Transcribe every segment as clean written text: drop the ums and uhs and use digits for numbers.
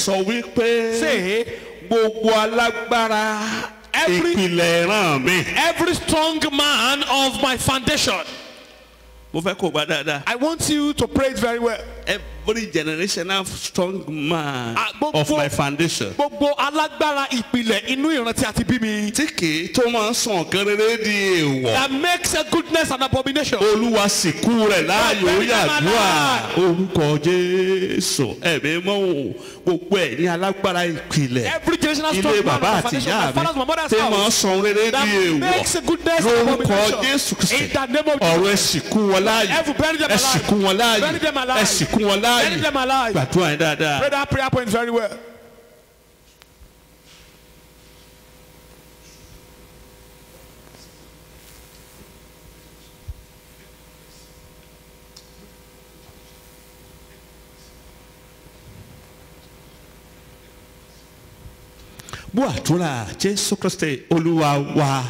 sọ wípé. Say, gbogbo alágbára ìpìlẹ̀ ìran mi. every strong man of my foundation. mo fẹ́ kó gbà dáadáa. I want you to pray it very well. Every generational strong man gbogbo- of my foundation. Gbogbo alágbára ìpìlẹ̀ inú ìran tí a ti bí mi. tí kì í tó máa ń sàn kéréré di èèwọ̀. That makes a goodness an abomination. olúwa sìnkú rẹ̀ láàyò ó yàdúrà orúkọ jésù ẹ̀mí mọ́ o gbogbo ẹ̀ ní alágbára ìpìlẹ̀ Every generational ilé strong man bàbá of my àti foundation. ìyá My mi father's, my mother's tí máa ń house. sàn rere That di makes a èèwọ̀ goodness an lórúkọ abomination. jésù kristi In the name of ọ̀rọ̀ ẹ̀ Jesus. sìnkú wọn láàyè Every bury them ẹ̀ alive. sìnkú wọn láàyè Bury them alive. ẹ̀ sìnkú wọn Bury láàyè them alive. gbàdúrà yín dáadáa. Pray that prayer point very well. bú àdúrà jésù kristi olúwa wa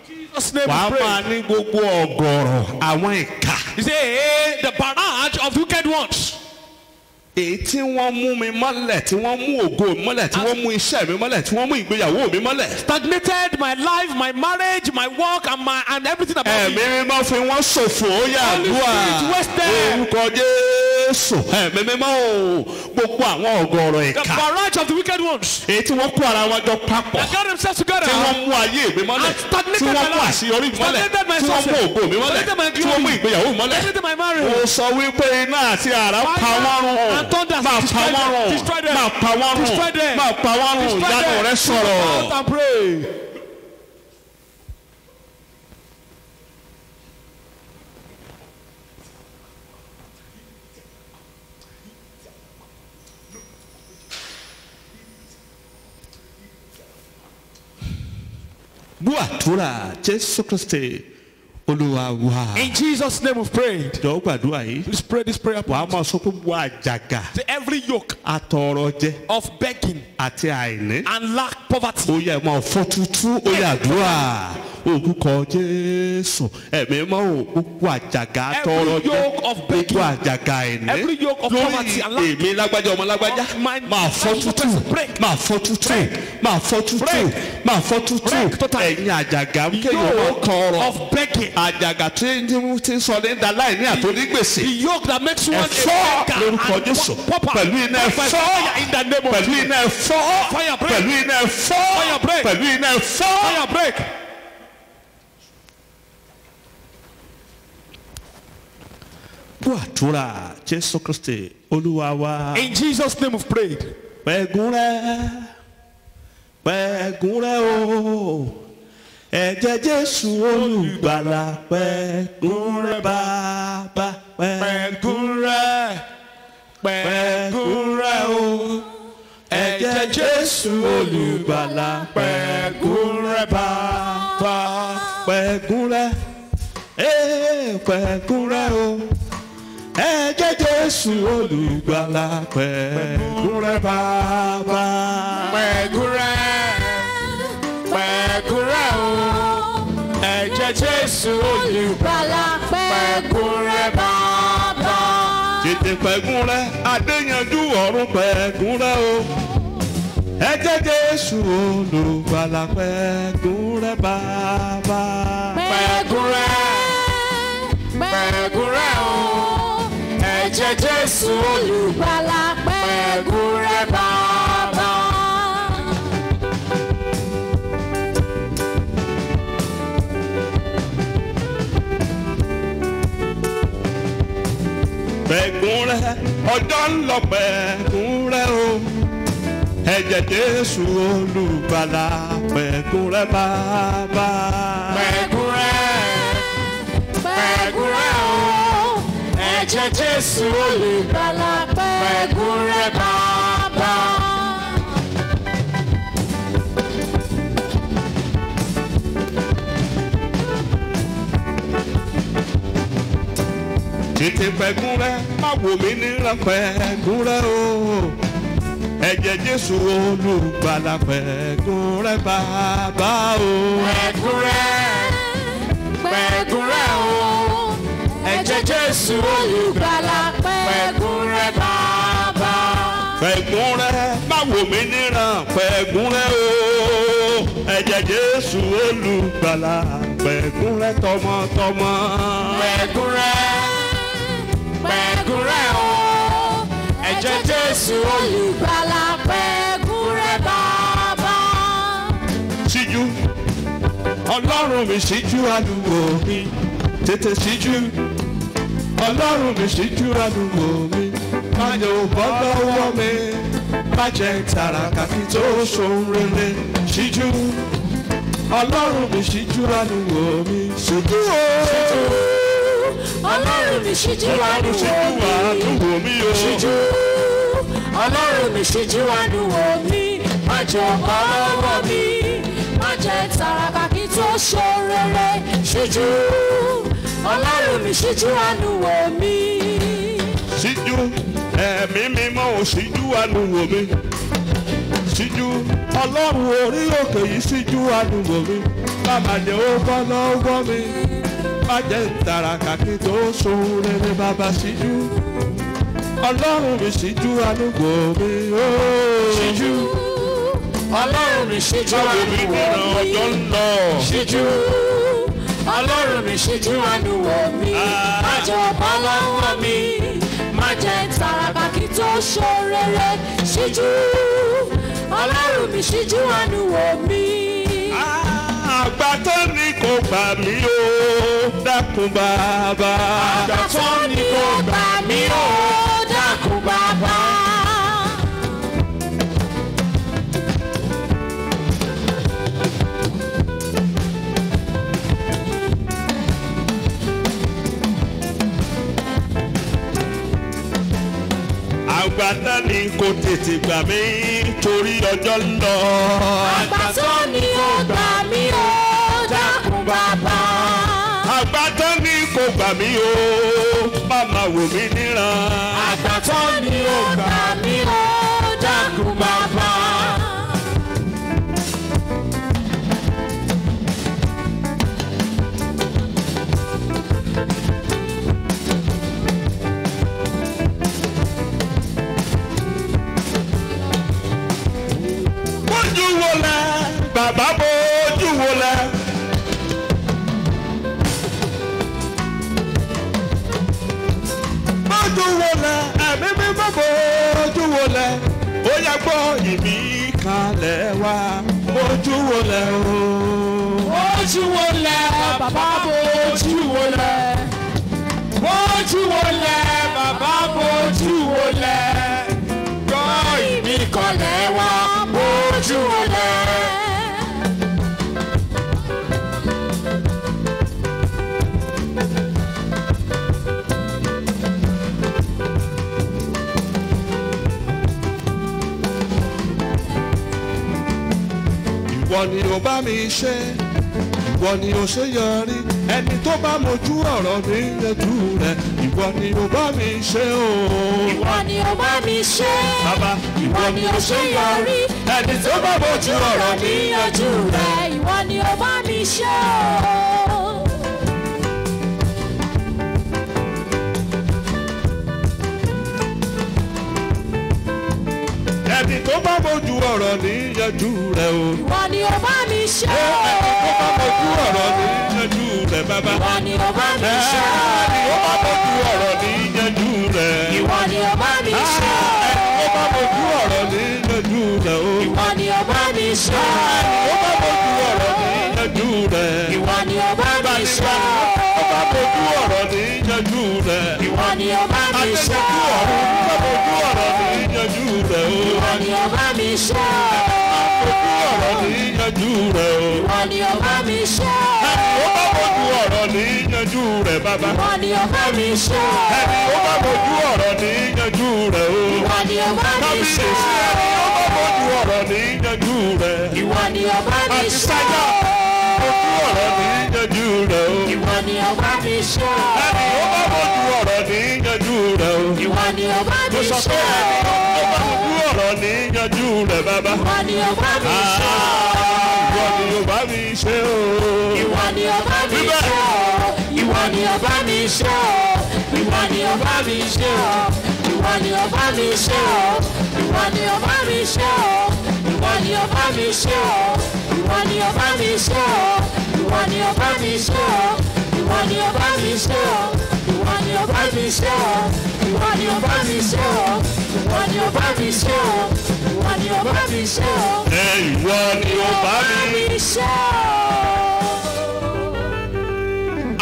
Jesus' name wàá we máa pray. ní gbogbo ọ̀gọ̀rọ̀ àwọn ìka. You say, hey, the barrage of wicked ones. èyí tí wọ́n mú mi mọ́lẹ̀ tí wọ́n mú ògo mi mọ́lẹ̀ tí wọ́n mú iṣẹ́ mi mọ́lẹ̀ tí wọ́n mú ìgbéyàwó mi mọ́lẹ̀. Stagnated my life, my marriage, my work, and everything about ẹ̀mí me. mímọ́ fi wọ́n ṣòfò ó yà Holy àdúrà Spirit, wasted. orúkọ jésù ẹ̀mí mímọ́ o gbogbo àwọn ọ̀gọ̀rọ̀ The ìka barrage of the wicked ones. èyí tí wọ́n kó ara wọn jọ papọ̀ They got themselves together. tí wọ́n mú ayé mi mọ́lẹ̀ And stagnated tí wọ́n my mú life. àṣeyọrí mi mọ́lẹ̀ Stagnated my tí wọ́n mú success. ògo mi mọ́lẹ̀ Stagnated my tí wọ́n mú glory. ìgbéyàwó mi mọ́lẹ̀. Stagnated my mo marriage. sọ wípé iná àti àrá pa Fire wọ́n run and thunder máa pa destroy wọ́n them. run Destroy them. máa pa wọ́n Destroy run them. máa pa wọ́n run Destroy ìyanu them. rẹ sọ̀rọ̀. Out and pray. bú àdúrà jésù kristi olúwa wa. In Jesus' name we've prayed. jọ̀wọ́ gbàdúrà yìí Please pray this prayer wàá point. máa sọ pé bu àjàgà Say every yoke àtọ̀rọ̀ jẹ of begging àti àìní. and lack poverty. ó yẹ máa fọ́ tútú ó yẹ àdúrà orúkọ jésù ẹ̀mí mọ́ o gbogbo àjàgà àtọ̀rọ̀ Every jẹ yoke of begging, gbogbo àjàgà àìní every yoke of poverty and lack. èmi lágbájá ọmọ lágbájá Of my- máa fọ́ tútù break. máa fọ́ tútù máa fọ́ tútù Break. máa fọ́ tútù Break totally. ẹ̀yin àjàgà kéèyàn máa Yoke tọrọ of begging. àjàgà tí ń sọ ní dàláì ní àtònígbèsè The yoke that makes one ẹ̀fọ́ a beggar lórúkọ and jésù pauper. pẹ̀lú iná By ẹ̀fọ́ fire in the name of pẹ̀lú Jesus. iná ẹ̀fọ́ Fire break. pẹ̀lú iná ẹ̀fọ́ Fire break. pẹ̀lú iná ẹ̀fọ́. Fire break. bú àdúrà jésù kristi olúwa wa. In Jesus' name we've prayed. pẹ̀gùn rẹ̀ o ẹ̀jẹ̀ jésù olùgbàlà pẹ̀gùn rẹ̀ bàbá pẹ̀gùn rẹ̀ o ẹ̀jẹ̀ jésù olùgbàlà pẹ̀gùn rẹ̀ bàbá pẹ̀gùn rẹ̀ o ẹ̀jẹ̀ jésù olùgbàlà pẹ̀gùn rẹ̀ bàbá. Pẹ̀gúrẹ́ o, ẹ̀jẹ̀ Jésù olùgbàlà pẹ̀gúrẹ́ bàbá. tètè pẹ̀gùn rẹ̀ adéyanjú ọ̀run pẹ̀gùn rẹ̀ o ẹ̀jẹ̀ jésù olùgbàlà pẹ̀gùn rẹ̀ bàbá. Pẹ̀gúrẹ́ o, ẹ̀jẹ̀ Jésù olùgbàlà pẹ̀gúrẹ́ bàbá. pẹ̀gùn rẹ̀ ọjọ́ ń lọ pẹ̀gùn rẹ̀ o ẹ̀jẹ̀ jésù olùgbàlà pẹ̀gùn rẹ̀ bàbá. Pẹ̀gúrẹ́ o, ẹ̀jẹ̀ Jésù olùgbàlà pẹ̀gúrẹ́ bàbá. tètè pẹ̀gùn rẹ̀ má wò mí níran pẹ̀gùn rẹ̀ o ẹ̀jẹ̀ jésù olùgbàlà pẹ̀gùn rẹ̀ bàbá o. Pẹ̀gúrẹ́ o, ẹ̀jẹ̀ Jésù olùgbàlà pẹ̀gúrẹ́ bàbá. pẹ̀gùn rẹ̀ má wò mí níran pẹ̀gùn rẹ̀ o ẹ̀jẹ̀ Jésù olùgbàlà pẹ̀gùn rẹ̀ tọmọtọmọ. pẹ̀gùn rẹ̀ o ẹ̀jẹ̀ Jésù olùgbàlà pẹ̀gùn rẹ̀ bàbá. Síjú Ọlọ́run mi síjú àdúgbò mi tètè síjú Ọlọ́run mi síjú àdúgbò mi má jẹ́ ó bọ́ lọ́wọ́ mi má jẹ́ tàràkà kí tó sóhun rere síjú Ọlọ́run mi síjú àdúgbò mi síjú o. Ọlọ́run mi síjú àdúgbò mi síjú Ọlọ́run mi síjú àdúgbò mi má jẹ́ ó bọ́ lọ́wọ́ mi má jẹ́ tàràkà kí tó sóhun rere síjú Ọlọ́run mi síjú àdúgbò mi. Síjú ẹ̀mí mímọ́ ò síjú àdúgbò mi síjú Ọlọ́run orí òkè yìí síjú àdúgbò mi bàbá jẹ́ ó bọ́ lọ́wọ́ mi má jẹ́ tàràkà kí tó sóhun rere bàbá síjú Ọlọ́run mi síjú àdúgbò mi ó síjú Ọlọ́run mi síjú àdúgbò mi síjú Ọlọ́run mi síjú àdúgbò mi má jẹ́ ó bọ́ lọ́wọ́ mi má jẹ́ tàràkà kí tó sóhun rere síjú Ọlọ́run mi síjú àdúgbò mi. Àgbà tó ní kò gbà mí o dákun bàbá. Àgbà tó ní kò gbà mí o dákun bàbá. Àgbà tó ní kò tètè gbà mí torí ọjọ́ ń lọ. Àgbà tó ní kò gbà mí o dákun bàbá. Àgbà tó ní kò gbà mí o màmá wò mí níran. Àgbà tó ní kò gbà mí o dákun bàbá. Bàbá bójú wọlé. Bójú wọlé, ẹ̀mí mi má bójú wọlé. Ó yá gbọ́ ìmí kalẹ̀ wá. Bójú wọlé o. Bójú wọlé, bàbá bójú wọlé. Bójú wọlé, bàbá bójú wọlé. Gbọ́ ìmí kalẹ̀ wá. Bójú wọlé. Ìwọ ni ó bá mi ṣe, ìwọ ni ó ṣe yọrí, ẹni tó bá mojú ọ̀rọ̀ ní yanjú rẹ̀, ìwọ ni ó bá mi ṣe o. Ìwọ ni ó bá mi ṣe, bàbá ìwọ ni ó ṣe yọrí, ẹni tó bá mojú ọ̀rọ̀ ní yanjú rẹ̀, ìwọ ni ó bá mi ṣe o. Ẹni tó bá mojú ọ̀rọ̀ ní yanjú rẹ̀ o. Ìwọ ni ó bá mi ṣe o. Ẹni tó bá mojú ọ̀rọ̀ ní yanjú rẹ̀ bàbá. Ìwọ ni ó bá mi ṣe o. Ẹni tó bá mojú ọ̀rọ̀ ní yanjú rẹ̀. Ìwọ ni ó bá mi ṣe o. Ẹni tó bá mojú ọ̀rọ̀ ní yanjú rẹ̀ o. Ìwọ ni ó bá mi ṣe o. Ẹni tó bá mojú ọ̀rọ̀ ní yanjú rẹ̀. Ìwọ ni ó bá mi ṣe o. Tó bá mojú ọ̀rọ̀ ní yanjú rẹ̀. Ìwọ ni ó bá mi ṣe o. Mojú ọ̀rọ̀ ní yanjú rẹ̀ o. Ìwọ ni ó bá mi ṣe o. Mojú ọ̀rọ̀ ní yanjú rẹ̀ o. Ìwọ ni ó bá mi ṣe o. Ó bá mojú ọ̀rọ̀ ní yanjú rẹ̀ bàbá. Ìwọ ni ó bá mi ṣe o. Ẹni ó bá mojú ọ̀rọ̀ ní yanjú rẹ̀ o. Ìwọ ni ó bá mi ṣe o. Ẹni ó bá mojú ọ̀rọ̀ ní yanjú rẹ̀. Ìwọ ni ó bá mi Àti ṣe sájà o. mojú ọ̀rọ̀ ní yanjú rẹ̀ o. Ìwọ ni ó bá mi ṣe o. Ẹni ó bá mojú ọ̀rọ̀ ní yanjú rẹ̀ o. Ìwọ ni ó bá mi Mo sọ ṣe pé ẹni o. ó bá mojú ọ̀rọ̀ ní yanjú rẹ̀ bàbá. Ìwọ ni ó bá mi ṣe o. Ìwọ ni ó bá mi ṣe o. Ìwọ ni ó bá mi ṣe o. Ìwọ ni ó bá mi ṣe o. Ìwọ ni ó bá mi ṣe o. Ìwọ ìwọ ni ó bá mi ṣe o, ìwọ ni ó bá mi ṣe o, ìwọ ni ó bá mi ṣe o, ìwọ ni ó bá mi ṣe o, ìwọ ni ó bá mi ṣe o, ìwọ ni ó bá mi ṣe o, ìwọ ni ó bá mi ṣe o, ìwọ ni ó bá mi ṣe o, ìwọ ni ó bá mi ṣe o, ìwọ ni ó bá mi ṣe o, ìwọ ni ó bá mi ṣe o.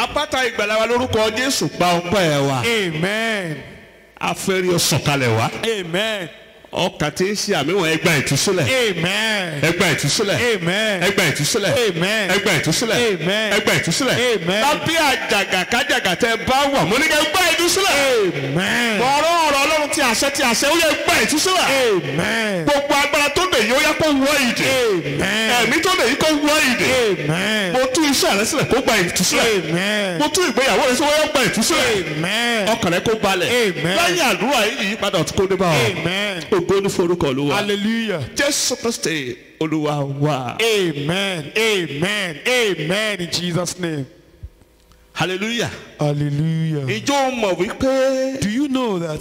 Apáta ìgbàlà wa lórúkọ Jésù gba ọpẹ́ wa. Amen. Afẹ́rí ó sọ̀kalẹ̀ wá. Amen. Ọkàn tí ń ṣe àmì wọn ẹgbà ìtúsílẹ̀. Amen. Ẹgbà ìtúsílẹ̀. Amen. Ẹgbà ìtúsílẹ̀. Amen. Ẹgbà ìtúsílẹ̀. Amen. Ẹgbà ìtúsílẹ̀. Amen. Lábẹ́ àjàgà kájàgà tẹ bá wà mo ní kẹ́ ẹgbà ìtúsílẹ̀. Amen. Ọ̀rọ̀ Ọlọ́run ti àṣẹ ó yẹ ẹgbà ìtúsílẹ̀. Amen. Gbogbo agbára tó dè yìí ó yẹ kó wọ ìdè. Amen. Ẹ̀mí tó dè yìí kó wọ ìdè. Amen. Mo tú iṣẹ́ rẹ sílẹ̀ kó gba ìtúsílẹ̀. Amen. Mo tú ìgbéyàwó rẹ sílẹ̀ kó gba ìtúsílẹ̀. Amen. Ọkàn rẹ kó balẹ̀. Amen. Lẹ́yìn àdúrà yìí padà tó kó dé bá ọ. Amen. Ògo ní forúkọ Olúwa. Hallelujah. Jésù Kristi Olúwa wa. Amen. Amen. Amen. In Jesus' name. Hallelujah. Hallelujah. Ìjọ mọ̀ wípé Do you know that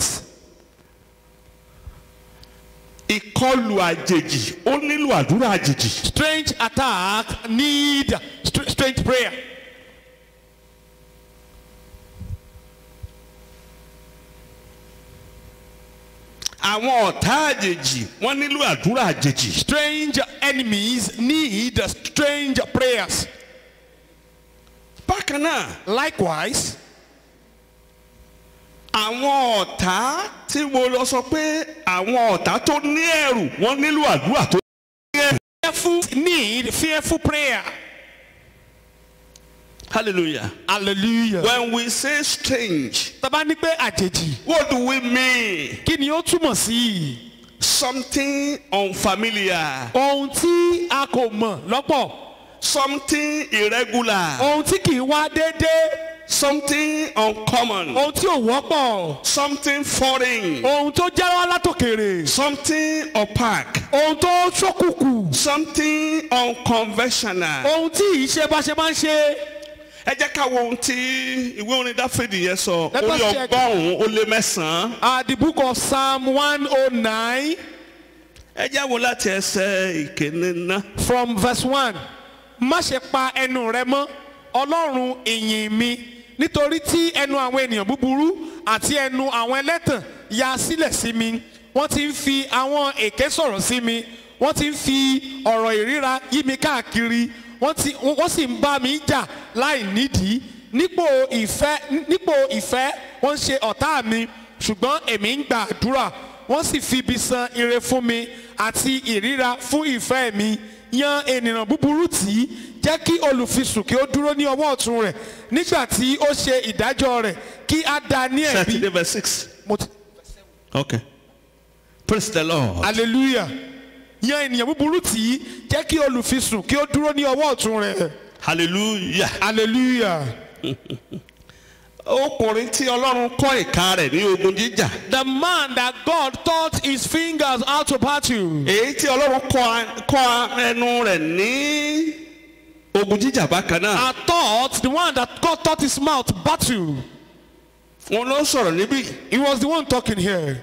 ìkọlù àjèjì ó nílò àdúrà àjèjì. strange attack need strange prayer? Àwọn ọ̀tá àjèjì wọ́n nílò àdúrà àjèjì. Strange enemies need strange prayers. Bákan náà, Likewise, àwọn ọ̀tá tí mo lọ sọ pé àwọn ọ̀tá tó ní ẹ̀rù wọ́n nílò àdúrà tó ní ẹ̀rù. fearful need fearful prayer. Hallelujah. Hallelujah. When we say strange, Tá bá ní pé àjèjì, what do we mean? kí ni ó túmọ̀ sí? Something unfamiliar, Ohun tí a kò mọ̀ lọ́pọ̀, something irregular, ohun tí kì í wá déédéé, something uncommon, ohun tí ò wọ́pọ̀, something foreign, ohun tó jẹ́ wá látòkèrè, something opaque, ohun tó ṣókùnkùn, something unconventional. ohun tí ìṣe bá ṣe máa ń ṣe. Ẹ jẹ́ ká wo ohun tí ìwé orin Dáfídì yẹn sọ Let us orí check. ọgọ́rùn-ún ó lé mẹ́sàn-án. The book of Psalm 109 Ẹ jẹ́ wo láti ẹsẹ̀ ìkíní ná. from verse 1. Má ṣe pa ẹnu rẹ mọ́, Ọlọ́run ìyìn mi, nítorí tí ẹnu àwọn ènìyàn búburú àti ẹnu àwọn ẹlẹ́tàn ya sílẹ̀ sí mi. Wọ́n ti ń fi àwọn èké sọ̀rọ̀ sí mi. Wọ́n ti ń fi ọ̀rọ̀ ìríra yí mi káàkiri. Wọ́n sì ń bá mi jà láì nídìí. Nípò ìfẹ́ wọ́n ń ṣe ọ̀tá mi, ṣùgbọ́n èmi ń gba àdúrà. Wọ́n sì fi ibi san ire fún mi àti ìríra fún ìfẹ́ mi. Yan ènìyàn búburú tì í, jẹ́ kí olùfisùn kí ó dúró ní ọwọ́ ọ̀tún rẹ̀ nígbà tí ó ṣe ìdájọ́ rẹ̀, kí á dá ní ẹ̀bi. Saturday verse 6. Okay. Praise the Lord. Hallelujah. Yan ènìyàn búburú tì í, jẹ́ kí olùfisùn kí ó dúró ní ọwọ́ ọ̀tún rẹ̀. Hallelujah. Hallelujah. Ọkùnrin tí Ọlọ́run kọ́ ìka rẹ̀ ní ogun jíjà. The man that God taught his fingers how to battle. Èyí tí Ọlọ́run kọ́ ẹnu rẹ̀ ní ogun jíjà bákan náà. I thought the one that God taught his mouth battle. Wọ́n ló sọ̀rọ̀ níbí. He was the one talking here.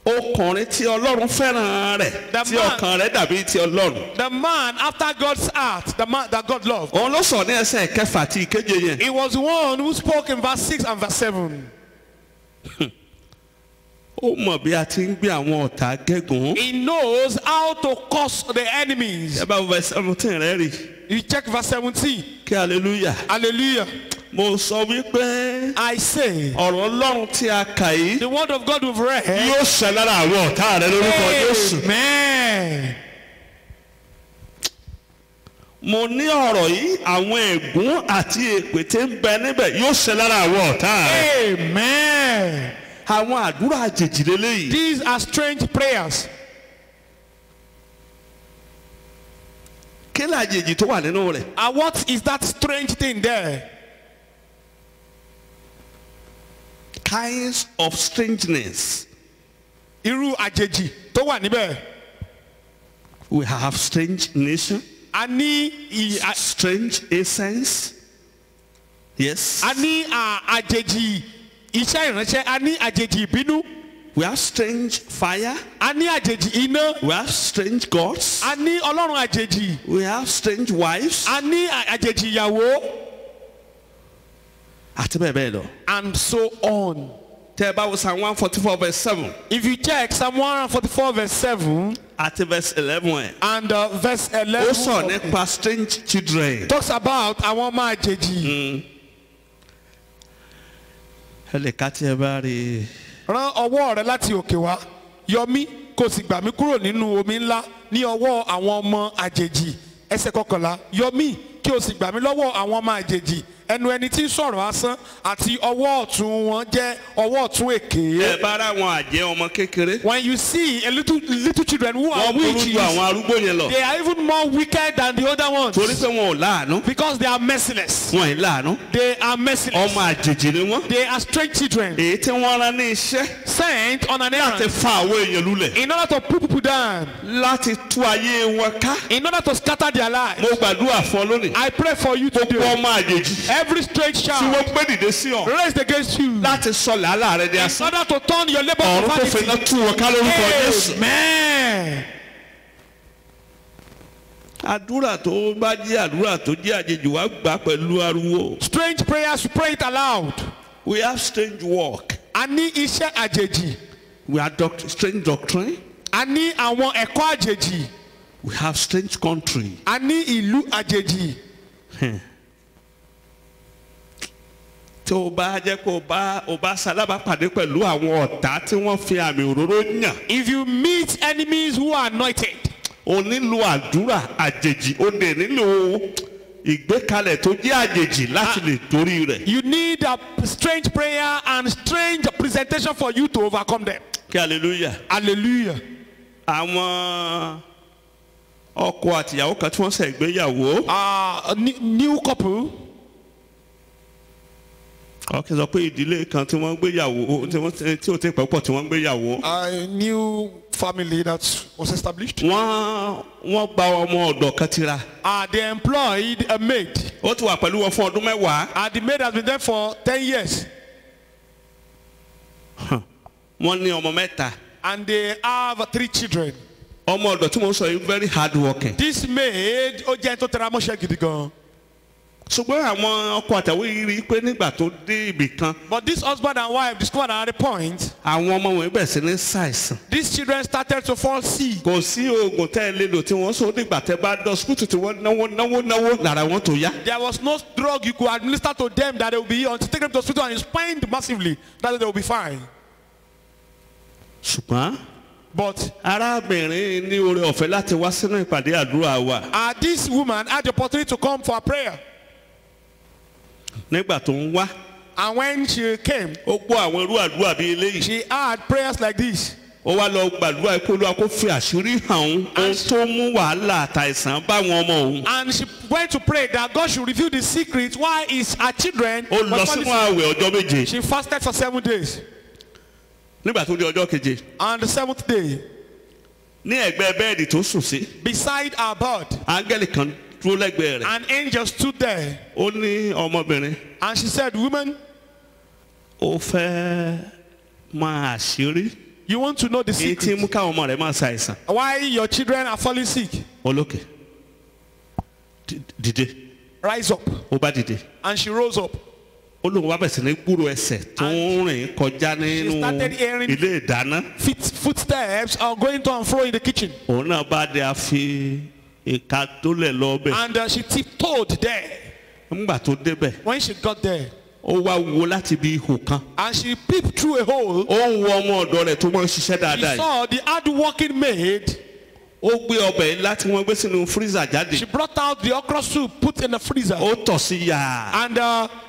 Ọkùnrin tí Ọlọ́run fẹ́ràn rẹ̀ tí ọkàn rẹ̀ dàbí ti Ọlọ́run. The man after God's heart, the man that God loved. Òun ló sọ ní ẹsẹ̀ kẹfà àti ìkeje yẹn. He was the one who spoke in verse 6 and verse 7. Ó mọ̀ bí a ti ń gbé àwọn ọ̀tá gégùn. He knows how to curse the enemies. Ẹ bá wo verse 17 rẹ̀ rí. You check verse 17. Kí hallelujah. Hallelujah. Mo sọ wípé I say, ọ̀rọ̀ Ọlọ́run tí a kà yìí the word of God we've read. yóò ṣẹ lára àwọn ọ̀tá rẹ lórúkọ Jésù. Amen. Mo ní ọ̀rọ̀ yìí àwọn ègún àti èpè tí ń bẹ níbẹ̀ yóò ṣẹ lára àwọn ọ̀tá rẹ. Amen. Àwọn àdúrà àjèjì lélẹ́yìí. These are strange prayers. Kí ni àjèjì tó wà nínú rẹ̀? And what is that strange thing there? Kinds of strangeness. Irú àjèjì tó wà níbẹ̀. We have strange nation. A ní Strange essence. Yes. àjèjì iṣẹ́ ìránṣẹ́ a ní àjèjì ìbínú. We have strange fire. A ní àjèjì iná. We have strange gods. A ní ọlọ́run àjèjì. We have strange wives. A ní àjèjì ìyàwó. Àti bẹ́ẹ̀ bẹ́ẹ̀ lọ. And so on. Tẹ́ ẹ bá wo Psalm 144 verse 7. If you check Psalm 144 verse 7. Àti verse 11. And verse 11. Ó sọ nípa strange children. Talks about àwọn ọmọ àjèjì. Ẹ lè ká tí ẹ bá rí. Rán ọwọ́ rẹ láti òkè wá. Yọ mí kó sì gbà mí kúrò nínú omi ńlá ní ọwọ́ àwọn ọmọ àjèjì. Ẹsẹ̀ 11. Yọ mí kí o sì gbà mí lọ́wọ́ àwọn ọmọ àjèjì. Ẹnu ẹni tí ń sọ̀rọ̀ asán àti ọwọ́ ọ̀tún wọn jẹ́ ọwọ́ ọ̀tún èké. Ẹ bá rá àwọn àjẹ́ ọmọ kékeré. When you see a little children who are wọ́n burú witches, ju àwọn arúgbó yẹn lọ. they are even more wicked than the other ones. Torí pé wọn ò láàánú. Because they are merciless. Wọn ì láàánú. They are merciless. Ọmọ àjèjì ni wọ́n. They are strange children. Èyí tí wọ́n rán ní iṣẹ́. Sent on an Láti errand. fa àwọn èèyàn lulẹ̀. In order to put people down. Láti tú ayé wọn ká. In order to scatter their lives. Mo gbàdúrà fún ọ lónìí. I pray for you today. Gbogbo ọmọ àjèjì. Every strange Tí child wọ́n gbé dìde sí ọ. raised against you. Láti sọ làálàá rẹ di In asán. order to turn your labor to Ọ̀run tó fi vanity. iná tú wọn ká lórúkọ Jésù. Amen. Àdúrà tó bá jẹ́ àdúrà tó jẹ́ àjèjì wá gbà pẹ̀lú ariwo. Strange prayers, you pray it aloud. We have strange work. A ní iṣẹ́ àjèjì. We have strange doctrine. A ní àwọn ẹ̀kọ́ àjèjì. We have strange country. A ní ìlú àjèjì. Tí o bá jẹ́ kó o bá ṣalábàápàdé pẹ̀lú àwọn ọ̀tá tí wọ́n fi àmì òróró yàn. If you meet enemies who are anointed, O nílò àdúrà àjèjì. O dẹ̀ nílò ìgbékalẹ̀ tó jẹ́ àjèjì láti lè torí rẹ̀. you need a strange prayer and strange presentation for you to overcome them. Kí hallelujah. Hallelujah. Àwọn ọkọ àtìyàwó kan tí wọ́n ṣe ìgbéyàwó. A new couple. Ọkẹ sọ pé ìdílé kan tí wọ́n gbéyàwó tí ó ti pẹ́ pọ̀ tí wọ́n gbéyàwó. A new family that was established. Wọ́n gba ọmọ ọ̀dọ̀ kan tira. They employed a maid. Ó ti wà pẹ̀lú wọn fún ọdún mẹ́wàá. The maid has been there for 10 years. Wọ́n ní ọmọ mẹ́ta. And they have 3 children. Ọmọ ọ̀dọ̀ tí mo sọ yìí very hard working. This maid, ó jẹ́ tó tẹra mọ́ṣẹ́ gidi gan. Ṣùgbọ́n àwọn ọkọ àtàwọn yìí rí i pé nígbà tó dé ibì kan. But this husband and wife discovered at a point. Àwọn ọmọ wọn bẹ̀rẹ̀ sí ní ṣàìsàn. These children started to fall sick. Kò sí oògùn tẹ́ ẹ lè lò tí wọ́n sọ nígbà tẹ́ bá dán sukùtù tí wọ́n náwó lára wọn tó yá. There was no drug you could administer to them that they will be until take them to hospital and it's spined massively. That they will be fine. Ṣùgbọ́n. But arábìnrin ní oore ọ̀fẹ́ láti wá sínú ìpàdé àdúrà wa. This woman had the opportunity to come for a prayer. Nígbà tó ń wá. And when she came, ó gbọ́ àwọn irú àdúrà bíi eléyìí. she had prayers like this. Ó wá lọ gbàdúrà pé Olúwa kó fi àṣírí hàn ohun tó mú wàhálà àtàìsàn bá wọn ọmọ òun. And she went to pray that God should reveal the secret why is her children. Ó lọ sínú àwẹ̀ ọjọ́ méje. She fasted for 7 days. Nígbà tó di ọjọ́ keje. On the 7th day. Ní ẹ̀gbẹ́ bẹ́ẹ̀dì tó sùn sí. Beside her bed. Áńgẹ́lì kan dúró lẹ́gbẹ̀ẹ́ rẹ̀. An angel stood there. Ó ní ọmọbìnrin. And she said, woman. Ó fẹ́ máa àṣírí. You want to know the secret. Èyí tí mú káwọn ọmọ rẹ̀ máa ṣàìsàn. Why your children are falling sick. Olókè. Dìde. Rise up. Ó bá dìde. And she rose up. Ó lóun wá bẹ̀rẹ̀ sí ní gbúrò ẹsẹ̀ tó ń rìn kọjá nínú ilé ìdáná. Footsteps are going to and fro in the kitchen. Òun náà bá dé a fi ìka tó lẹ̀ lọ bẹ̀. And she tiptoed there. Nígbà tó débẹ̀. When she got there. Ó wá wo láti bí ihò kan. And she peeped through a hole. Ó ń wo ọmọ ọ̀dọ̀ rẹ̀ tó máa ń ṣiṣẹ́ dáadáa. She saw the hard-working maid. Ó gbé ọbẹ̀ láti wọ́n gbé sínú freezer jáde. She brought out the okra soup put in the freezer. Ó tọ̀ sí yà. And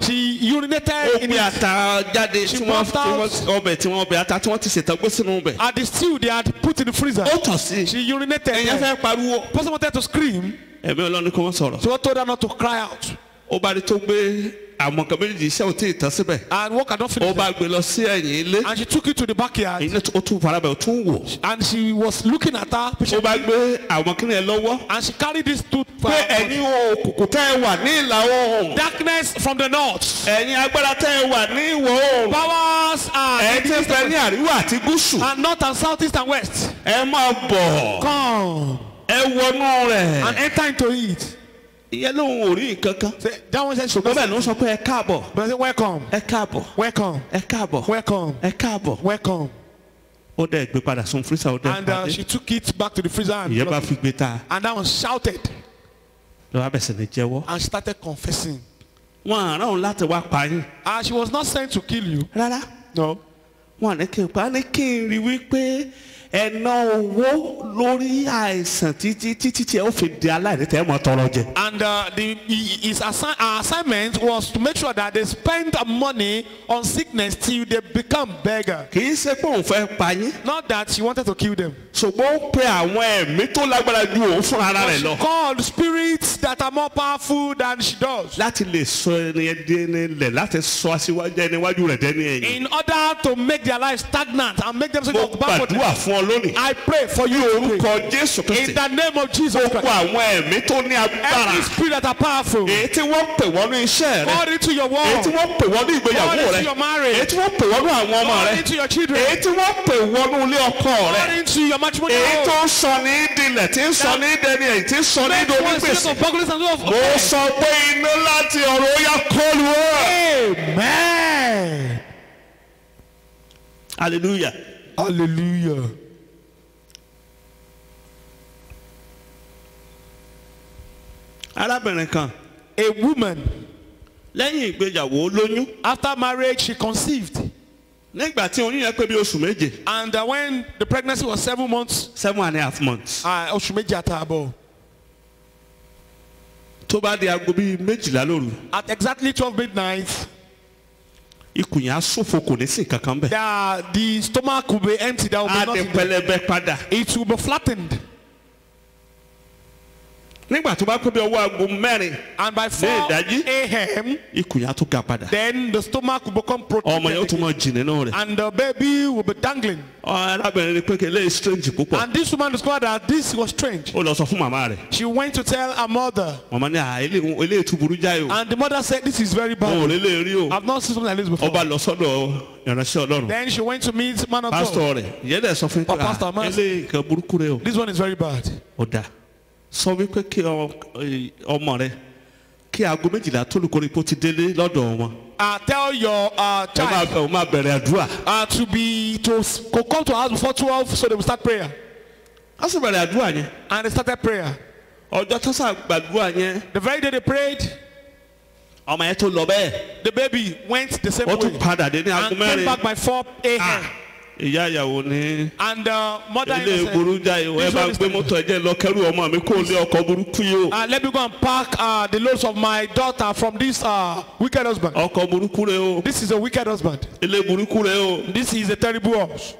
she urinated in it. Ó gbé ata jáde She brought out ọbẹ̀ ata tí wọ́n ti ṣètò gbé sínú ọbẹ̀. And the stew they had put in the freezer. Ó tọ̀ sí. She urinated. Ẹ̀yẹ́ fẹ́ pariwo. Person wanted to scream. Ẹ̀mí Ọlọ́run kò wọ́n sọ̀rọ̀. So God told her not to cry out. Ó bá rí tó gbé àwọn kan méjì iṣẹ́ ò tí ì tán síbẹ̀. And work had not Ó finished. bá gbé lọ sí ẹ̀yìn ilé. And she took it to the backyard. Ilé ó tún farabẹ̀ ó tún wò. And she was looking at her. Ó bá gbé àwọn kíni ẹ lọ́wọ́. And she carried this tooth. Pé ẹ̀yin òkùnkùn tẹ́ ẹ wà ní ìlà oòrùn. Darkness from the north. Ẹ̀yin agbára tẹ́ ẹ wà ní ìwọ̀ oòrùn. Powers are Ẹ ti bẹ ní àríwá àti gúúsù. and north and south, east and west. Ẹ máa bọ̀. Come Ẹ wọnú rẹ̀. and enter into it. Ìyẹn lòun ò rí nǹkan kan. Say, that one says, Ṣùgbọ́n bẹ́ẹ̀ ló ń sọ pé ẹ káàbọ̀. but I say, welcome, Ẹ káàbọ̀. welcome, Ẹ káàbọ̀. welcome, Ẹ káàbọ̀. welcome. Ó dẹ̀ gbé padà sun fúrísà ó dẹ̀ And pàdé. she took it back to the freezer and, Ìyẹn bá fi gbé ta. and that one shouted Lọ́wọ́ abẹ́sẹ̀ ní jẹ́wọ́. and started confessing. Wọ́n àrán òun láti wá pa yín. And she was not sent to kill you. Rárá. No. Wọ́n ní kí n pa ní kí n rí wípé ẹ ná owó lórí àìsàn títí tí ẹ ó fi di aláìní tẹ́ ẹ mọ̀ tọrọ jẹ. And our assignment was to make sure that they spend money on sickness till they become beggar. Kì í ṣe pé òun fẹ́ pa yín. Not that she wanted to kill them. Ṣùgbọ́n ó pe àwọn ẹ̀mí tó lágbára ju òun fún ara rẹ̀ lọ. She called spirits that are more powerful than she does. Láti lè sọ ẹni ẹdí ẹni lẹ̀ láti sọ aṣíwájú ẹni wájú rẹ̀ dẹ́ni ẹ̀yìn. In order to make their life stagnant and make them so Mo backward. gbàdúrà fún ọ lónìí. I pray for you. Orúkọ Jésù Kristi. In the name of Jesus Gbogbo Christ. àwọn ẹ̀mí tó ní agbára. Every spirit that are powerful. Èyí tí wọ́n pè wọ́n ní iṣẹ́ rẹ̀. Call into your wall. Èyí tí wọ́n pè wọ́n ní ìgbéyàwó Call into rẹ̀. your marriage. Èyí tí wọ́n pè wọ́n ní àwọn ọmọ Call rẹ̀. into your children. Èyí tí wọ́n pè wọ́n ní ilé ọkọ rẹ̀. Call into your matrimonial Èyí tó home. ń sọ ní ìdílẹ̀ tí ń sọ ní ìdẹni èyí tí ń sọ ní Make one spirit ìdónígbèsè. of burglars and of Mo sọ pé iná láti ọ̀rọ̀ ó yá kọlù ọ́. Amen. Hallelujah. Hallelujah. Arábìnrin kan A woman, lẹ́yìn ìgbéyàwó lóyún. after marriage, she conceived. Nígbà tí oyún yẹn pé bí oṣù méje. And when the pregnancy was 7 months, 7.5 months. oṣù méjì àtààbọ̀, Tó bá di aago bíi méjìlá lóru. at exactly 12 midnight, Ikùn yẹn á ṣòfò kò ní sí kankan bẹ́ẹ̀. the stomach will be empty. There will be Á di nothing there. pẹlẹbẹ padà. It will be flattened. Nígbà tó bá pé bí ọwọ́ aago mẹ́rin. And by 4 ìdájí. a.m., Ikùn yẹn á tún ga padà. then the stomach will become Ọmọ yẹn ó tún protected. mọ jì nínú rẹ̀. And the baby will be dangling. Arábìnrin ni pé kí eléyìí strange púpọ̀. And this woman discovered that this was strange. Ó lọ sọ fún màmá rẹ̀. She went to tell her mother. Màmá ní eléyìí tún burú jáì o. And the mother said, this is very Òun ò bad. lè lè rí o. I've not seen something like this before. Ọba lọ sọ́dọ̀ ìránṣẹ́ Ọlọ́run. Then she went to meet man of God. Pásítọ̀ rẹ̀ ìyẹn dẹ̀ sọ fún Oh, Pastor, man. eléyìí kan burúkú rẹ o. This one is very bad. Ó dáa. Sọ wípé kí ọmọ rẹ kí aago méjìlá tó lùkọ́ ipò ti délé lọ́dọ̀ wọn. Tell your child Ó máa bẹ̀rẹ̀ àdúrà. to come to us before 12 so they will start prayer. Wọ́n sì bẹ̀rẹ̀ àdúrà yẹn. And they started prayer. Ọjọ́ tó sà gbàdúrà yẹn. The very day they prayed, Ọmọ yẹn tó lọ bẹ́ẹ̀. the baby went the same Ó tún way padà dé ní aago and came mẹ́rin. back by 4 a.m. Ìyá ìyàwó ní. And mother Ilé said, burú jáì o. Ẹ This bá one is gbé mọ́tò ẹ̀jẹ̀ lọ kẹ́rù ọmọ mi kó lé ọkọ̀ burúkú yìí o. let me go and pack the loads of my daughter from this wicked husband. Ọkọ̀ burúkú rẹ o. This is a wicked husband. Ilé burúkú rẹ o. This is a terrible house.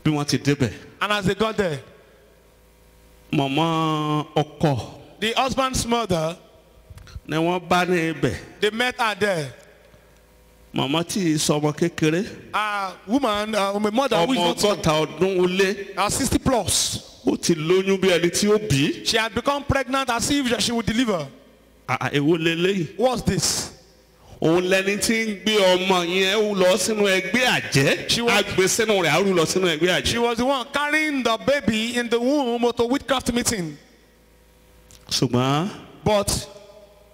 Bí wọ́n ti débẹ̀. And as they got there, Màmá ọkọ the husband's mother, ni wọ́n bá ní ibẹ̀. they met her there. Màmá tí ì sọmọ kékeré. A woman, a mother who Ọmọ is not ọgọ́ta ọdún ó lé. 60 plus. Ó ti lóyún bí ẹni tí ó bí. She had become pregnant as if she would deliver. Èwo leléyìí. What's this? Òun lẹni tí ń gbé ọmọ yẹn lọ sínú ẹgbẹ́ àjẹ́. was- Àgbẹ̀ sínú rẹ̀ àrùn lọ sínú ẹgbẹ́ She àjẹ́. was the one carrying the baby in the womb to witchcraft meeting. Ṣùgbọ́n But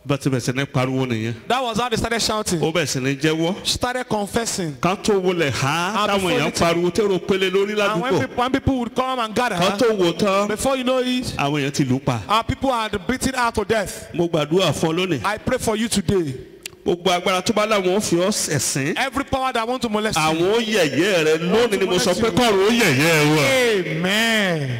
bàtí bẹ̀sẹ̀ ní pariwo nìyẹn. that was how they started shouting. Ó bẹ̀sẹ̀ ní jẹ́wọ́. She started confessing. Ká tó wọlé ha And táwọn before èèyàn it- pariwo tẹ́rọ pélé lórí And ládùúgbò. when people would come and gather, Ká tó wò tán before you know it, àwọn èèyàn ti lù ú pa. our people had beaten her to death. Mo gbàdúrà fún ọ lónìí. I pray for you today. Gbogbo agbára tó bá láwọn fi ọ́ ẹ̀sìn. Every power that want to molest you. Àwọn ó yẹ̀yẹ́ rẹ lónìí ni mo sọ pé kọ́run ó yẹ̀yẹ́ wọn. Amen.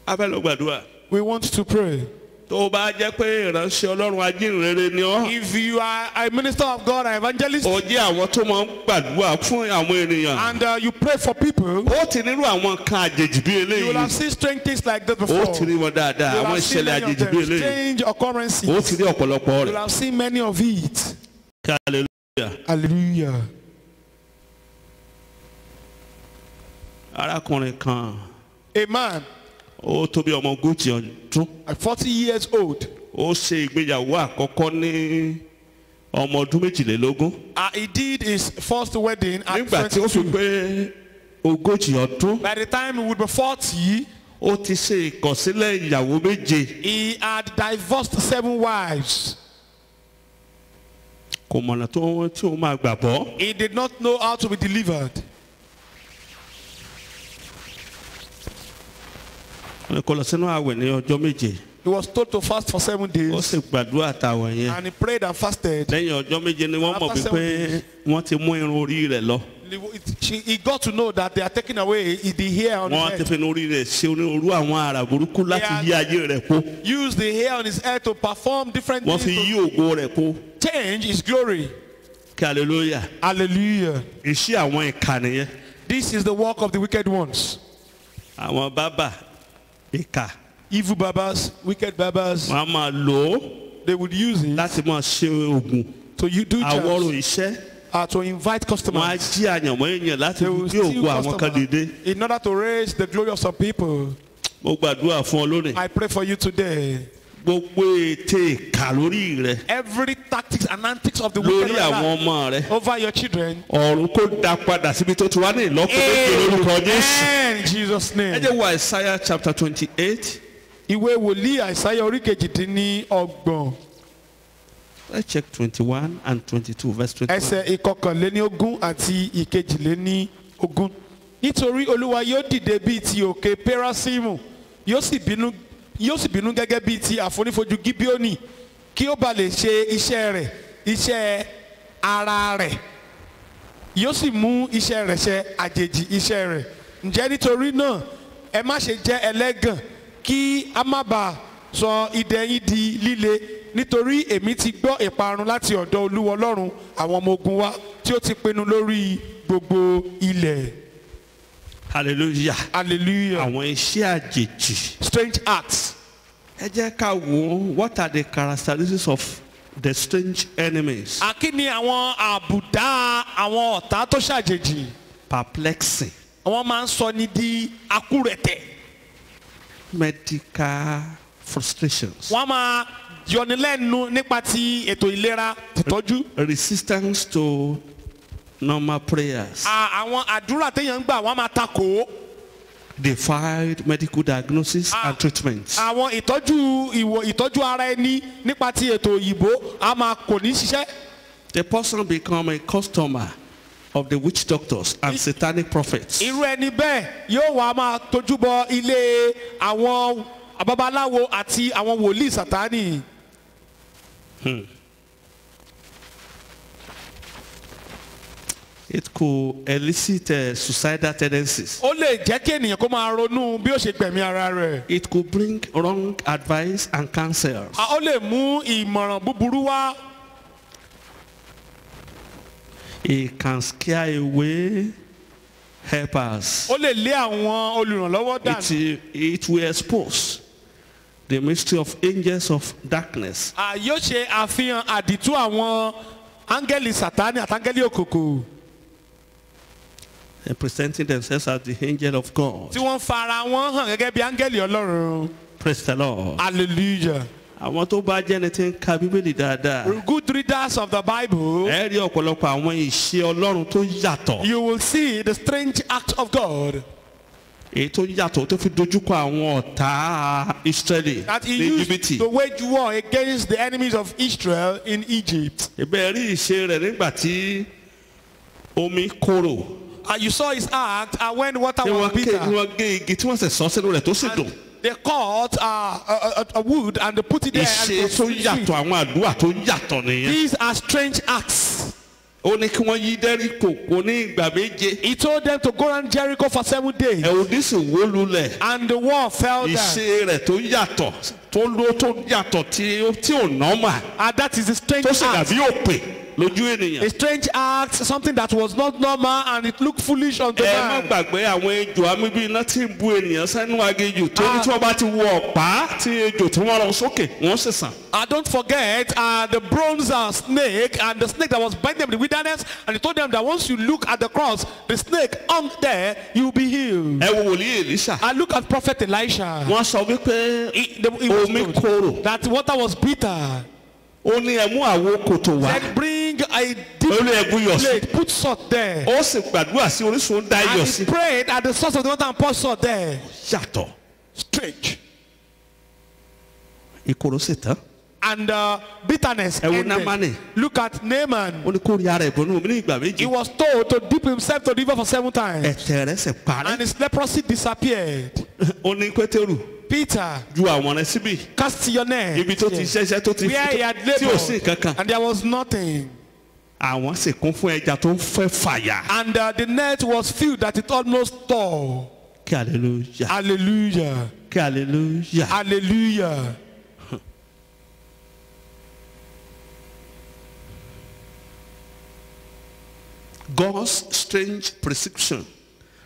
A fẹ́ lọ gbàdúrà. We want to pray. tó bá jẹ́ pé ìránṣẹ́ Ọlọ́run ajínrere ni ọ́. If you are a minister of God, an evangelist, ó jẹ́ àwọn tó máa ń gbàdúrà fún àwọn ènìyàn. and you pray for people, ó ti nírú àwọn nǹkan àjèjì bí you will have eléyìí. seen strange things like that before. ó ti rí wọn dáadáa You will àwọn have seen ìṣẹ̀lẹ̀ many of àjèjì bí them, eléyìí. strange occurrences. ó ti rí ọ̀pọ̀lọpọ̀ You will rẹ̀. have seen many of it. Hallelujah. Hallelujah. arákùnrin kan A man, ó tó bí ọmọ ogójì ọdún. 40 years old, ó ṣe ìgbéyàwó àkọ́kọ́ ní ọmọ ọdún méjìlélógún. he did his first wedding at nígbà tí ó fi 22. pé ogójì ọdún. By the time he would be 40, ó ti ṣe ìkọ̀sílẹ̀ ìyàwó méje. he had divorced 7 wives. kò mọ̀nà tí ó máa gbà bọ́. He did not know how to be delivered. wọ́n ní kó lọ sínú àwẹ̀ ní ọjọ́ méje. He was told to fast for 7 ó days, sì gbàdúrà àtàwẹ̀ yẹn. and he prayed and fasted. lẹ́yìn ọjọ́ méje ni wọ́n mọ̀ After wípé wọ́n ti mú irun orí rẹ̀ lọ. He got to know that they are taking away the hair on wọ́n ti his fi head. irun orí rẹ̀ ṣe onírúurú àwọn àrà burúkú láti yí ayé rẹ̀ po. Use the hair on his head to perform different wọ́n fi things yí ògo rẹ̀ po. to change his glory. kí hallelujah. Hallelujah. iṣẹ́ àwọn ìkà nìyẹn. This is the work of the wicked ones. àwọn bábà ìkà Evil barbers, wicked barbers, wọ́n á máa lò ó they would use it láti máa ṣe oògùn to do àwọ̀rò jobs, iṣẹ́. to invite wọ́n á customers. jí àyànmọ́ èèyàn láti They will gbé steal ògo àwọn kan dìde. customers in order to raise the glory of some people. mo gbàdúrà fún ọ lónìí. I pray for you today. gbogbo ète ìkà lórí rẹ Every tactics and antics of the lórí wicked àwọn one ọmọ rẹ over your children, ọ̀run kó dá padà síbi tó ti wá ní ìlọ́po méje lórúkọ Jésù. in Jesus' ẹ name. jẹ́ wo Isaiah chapter 28. Ìwé wòlíì Àìsáyà orí kejìdínlọ́gbọ̀n let's check 21 and 22 verse 21. ẹsẹ̀ ìkọkànléníogún àti ìkejìléníogún. Nítorí Olúwa yóò dìde bíi ti òkè Pérásímù, yóò sì bínú gẹ́gẹ́ bíi ti àfonífojì Gíbíónì, kí ó ba lè ṣe iṣẹ́ rẹ̀, iṣẹ́ ara rẹ̀, yóò sì mú iṣẹ́ rẹ̀ ṣe àjèjì iṣẹ́ rẹ̀. Ǹjẹ́ nítorí náà ẹ má ṣe jẹ́ ẹlẹ́gàn, kí a má bàa sọ idẹ yín di líle, nítorí èmi ti gbọ́ ìparun láti ọ̀dọ̀ Olúwa Ọlọ́run àwọn ọmọ ogun wa tí ó ti pinnu lórí gbogbo ilẹ̀. hallelujah. Hallelujah. àwọn iṣẹ́ àjèjì. Strange acts. ẹ jẹ́ ká wo what are the characteristics of the strange enemies. Kí ni àwọn àbùdá àwọn ọ̀tá tó ṣàjèjì? perplexing. Wọ́n máa ń sọ ní di akúrẹ̀tẹ̀. medical frustrations. Wọ́n máa yọni lẹ́nu nípa ti ètò ìlera tìtọ́jú. resistance to normal prayers. Àwọn àdúrà téèyàn ń gbà wọ́n máa takò. defied medical diagnosis and treatment. Àwọn ìtọ́jú ara ẹni nípa ti ètò òyìnbó a máa kò ní ṣiṣẹ́. the person become a customer of the witch doctors and satanic prophets. Irú ẹni bẹ́ẹ̀ yóò wá máa tójú bọ ilé àwọn babaláwo àti àwọn wòlíì Sátánì. It could elicit suicidal tendencies. Ó lè jẹ́ kí ènìyàn kó máa ronú bí ó ṣe gbẹ̀mí ara rẹ̀. It could bring wrong advice and counsels. Ó lè mú ìmọ̀ràn búburú wá. It can scare away helpers. Ó lè lé àwọn olùrànlọ́wọ́ dànù. It will expose the mystery of angels of darkness. Yóò ṣe àfihàn àdìtú àwọn áńgẹ́lì Sátánì àti áńgẹ́lì òkùnkùn. And presenting themselves as the angel of God. Tí wọ́n fara wọn hàn gẹ́gẹ́ bí áńgẹ́lì Ọlọ́run. Praise the Lord. Hallelujah. àwọn tó bá jẹ́ ẹni tí ń ka bíbélì dáadáa. Good readers of the Bible. ẹ rí ọ̀pọ̀lọpọ̀ àwọn ìṣe Ọlọ́run tó yàtọ̀. You will see the strange act of God. èyí tó yàtọ̀ tó fi dojúkọ àwọn ọ̀tá Ísírẹ́lì That he ní used Íjíbítì. to wage war against the enemies of Israel in Egypt. ìbẹ̀ rí ìṣe rẹ̀ nígbà tí omi korò. You saw his act when water tí was bitter. wọ́n gé igi tí wọ́n sì sọ sínú rẹ̀ tó sì dùn. They caught a wood and they put it there. ìṣe tó yàtọ̀ àwọn àdúrà tó yàtọ̀ nìyẹn. These are strange acts. ó ní kí wọ́n yí Jẹ́ríkò kò ní ìgbà méje. He told them to go around Jericho for 7 days. ẹ̀wù dísì wó lulẹ̀. And the wall fell down. ìṣe rẹ̀ tó yàtọ̀ tó yàtọ̀ tí ò nọ́mà. And that is a strange tó sì act. dàbí òpè lójú ènìyàn. A strange act, something that was not normal, and it looked foolish on the ẹ má man. gbàgbé àwọn ejò amíbí iná tí ń bu ènìyàn sẹ́nu aginjù torí tí wọ́n bá ti wọ ọ̀pá tí ejò tí wọ́n lọ sókè wọ́n sì sàn. Don't forget the bronze snake and the snake that was binding them in the wilderness, and he told them that once you look at the cross, the snake hung there, you will be healed. ẹ wo wòlíì Èlíṣà. And look at Prophet Elisha. wọ́n sọ wípé He was omi told korò. that water was bitter. ó ní ẹ mú àwo kòtò wá. Then bring a ó ní ẹ bú iyọ̀ sí. plate, put salt there. ó sì gbàdúrà sí orísun dá iyọ̀ And sí. he prayed at the source of the water and poured salt there. yàtọ̀ Strange. ìkorò sì tán. And bitterness ẹ wo ended. Námánì. Look at Naaman. ó ní kó rí ara ẹ̀ bọ́nú omi ní ìgbà He méjì. was told to dip himself to the river for 7 times. ẹ̀tẹ̀ rẹ̀ sì parẹ́. And his leprosy disappeared. ó ní Pétérù Peter, ju àwọn rẹ̀ síbí. cast your net. ibi tó ti ṣẹ́ṣẹ́ tó ti Where he had tí ò sí labored, kankan. and there was nothing. àwọn sì kún fún ẹja tó ń fẹ́ fàyà. And the net was filled that it almost tore. kí hallelujah. Hallelujah. kí hallelujah. Hallelujah. God's strange prescription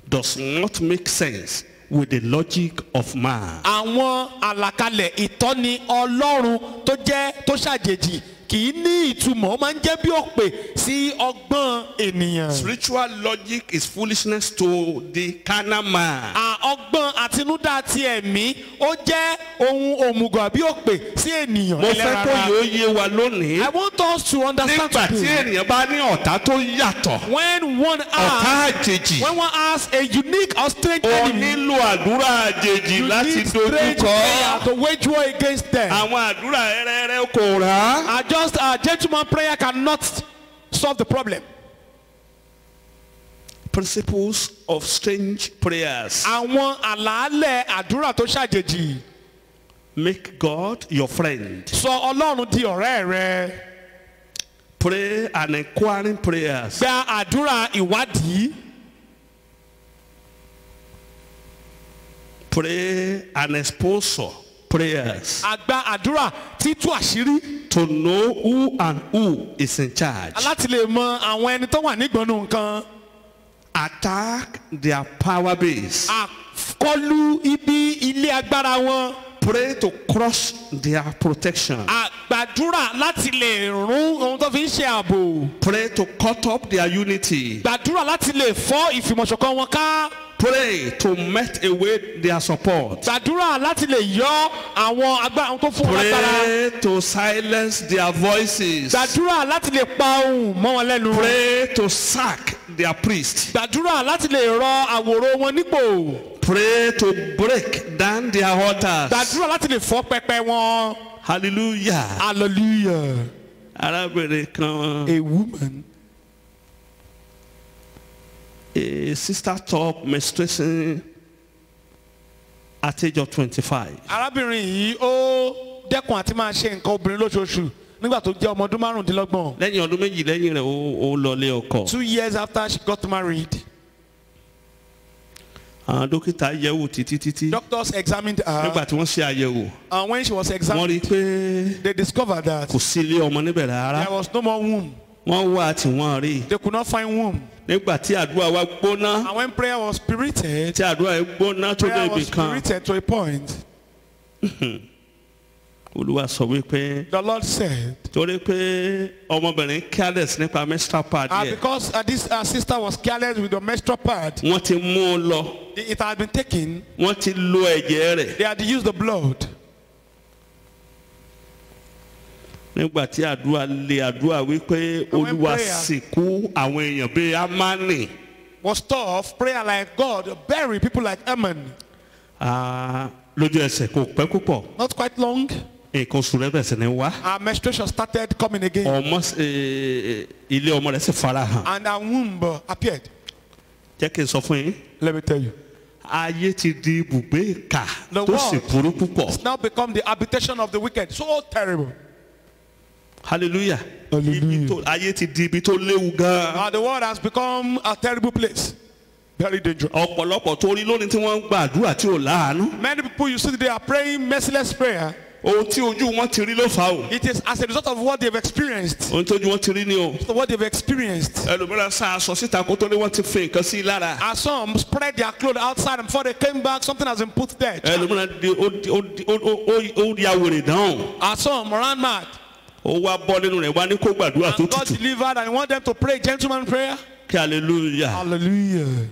does not make sense with the logic of man. Àwọn àlàkalẹ̀ ìtọ́ni Ọlọ́run tó ṣàjèjì kì í ní ìtumọ̀, ó máa ń jẹ́ bí òpè sí ọgbọ́n ènìyàn. Spiritual logic is foolishness to the carnal man. Ọgbọ́n àtinúdá ti ẹ̀mí ó jẹ́ ohun òmùgọ̀ bí òpè sí ènìyàn. mo fẹ́ kó yóò yé wa lónìí. I want us to understand nígbà tí today. ènìyàn bá ní ọ̀tá tó yàtọ̀. When one ọ̀tá has àjèjì. a unique or strange ó enemy, nílò àdúrà àjèjì you láti need strange dojú prayer kọ. to wage war against them. àwọn àdúrà rẹ́rẹ́ kò rà. Just a gentleman prayer cannot solve the problem. Principles of strange prayers. Àwọn àlàálẹ̀ àdúrà tó ṣàjèjì. Make God your friend. Sọ Ọlọ́run di ọ̀rẹ́ rẹ. Pray an inquiring prayers. Gba àdúrà ìwádìí. Pray an exposure prayers. Àgbà àdúrà títú àṣírí. To know who and who is in charge. Láti lè mọ àwọn ẹni tó wà nígbọnú nǹkan. Attack their power base. Àkọlù ibi ilé agbára wọn. Pray to crush their protection. Gbàdúrà láti lè rún ohun tó fi ń ṣe ààbò. Pray to cut up their unity. Gbàdúrà láti lè fọ́ ìfìmọ̀ṣọ̀kan wọn ká. Pray to melt away their support. Gbàdúrà láti lè yọ àwọn agbára tó fún wọn lágbára. Pray to silence their voices. Gbàdúrà láti lè pa ohùn mọ́ wọn lẹ́nu. Pray to sack their priest. Gbàdúrà láti lè rọ àwòrò wọn nípò. Pray to break down their altars. Gbàdúrà láti lè fọ́ pẹpẹ wọn. Hallelujah. Hallelujah. Arábìnrin kan. A woman. A sister stopped menstruating at age of 25. Arábìnrin yìí ó dẹ́kun àti máa ṣe nǹkan obìnrin lóṣooṣù nígbà tó jẹ́ ọmọ ọdún márùndínlọ́gbọ̀n. lẹ́yìn ọdún méjì lẹ́yìn rẹ̀ ó lọlé ọkọ. 2 years after she got married. àwọn dókítà yẹ̀wò títí. Doctors examined her. nígbà tí wọ́n ṣe àyẹ̀wò. And when she was wọ́n examined, rí i pé they discovered that kò sí ilé ọmọ níbẹ̀ rárá. there was no more womb. wọ́n wá tí wọ́n rí. They could not find womb. nígbà tí àdúrà wa gbóná. And when prayer was spirited, tí àdúrà yẹn gbóná tó prayer débi was kan. spirited to a point. Olúwa sọ wípé. The Lord said, torí pé ọmọbìnrin careless nípa menstrual pad yẹn. because this sister was careless with the menstrual pad, wọ́n ti mú un lọ. it had been taken. wọ́n ti lo ẹ̀jẹ̀ rẹ̀. They had used the blood. nígbà tí àdúrà lé àdúrà wípé Olúwa sìnkú àwọn èèyàn bíi Ámánì. Was tough. Prayer like God, bury people like Ammon. lójú ẹsẹ̀ kò pẹ́ púpọ̀. Not quite long. nǹkan oṣù rẹ̀ bẹ̀rẹ̀ sí ní wá. Her menstruation started coming again. ilé ọmọ rẹ̀ sì fara hàn. And her womb appeared. jẹ́ kí n sọ fún yín. Let me tell you. ayé ti di ibùgbé ìkà The tó sì world burú púpọ̀. has now become the habitation of the wicked. So terrible. hallelujah. Hallelujah. Ayé ti di ibi tó léwu gan. The world has become a terrible place. Very dangerous. Ọ̀pọ̀lọpọ̀ tó rí lónìí tí wọ́n ń gbàdúrà tí ò láàánú. Many people you see today are praying merciless prayer. Ohun tí ojú wọn ti rí ló fà o. It is as a result of what they've experienced. Ohun tí ojú wọn ti rí ni o. What they've experienced. Ẹlòmíràn sá aṣọ síta kó tó ní wọ́n ti fi nǹkan sí i lára. And some spread their clothes outside and before they came back something has been put there. Ẹlòmíràn ó ya wèrè dáhùn. And some ran mad. Ó wá bọ́ nínú rẹ̀ wá ní kó gbàdúrà tó And God tutù. delivered and want them to pray gentleman prayer. Kí hallelujah. Hallelujah.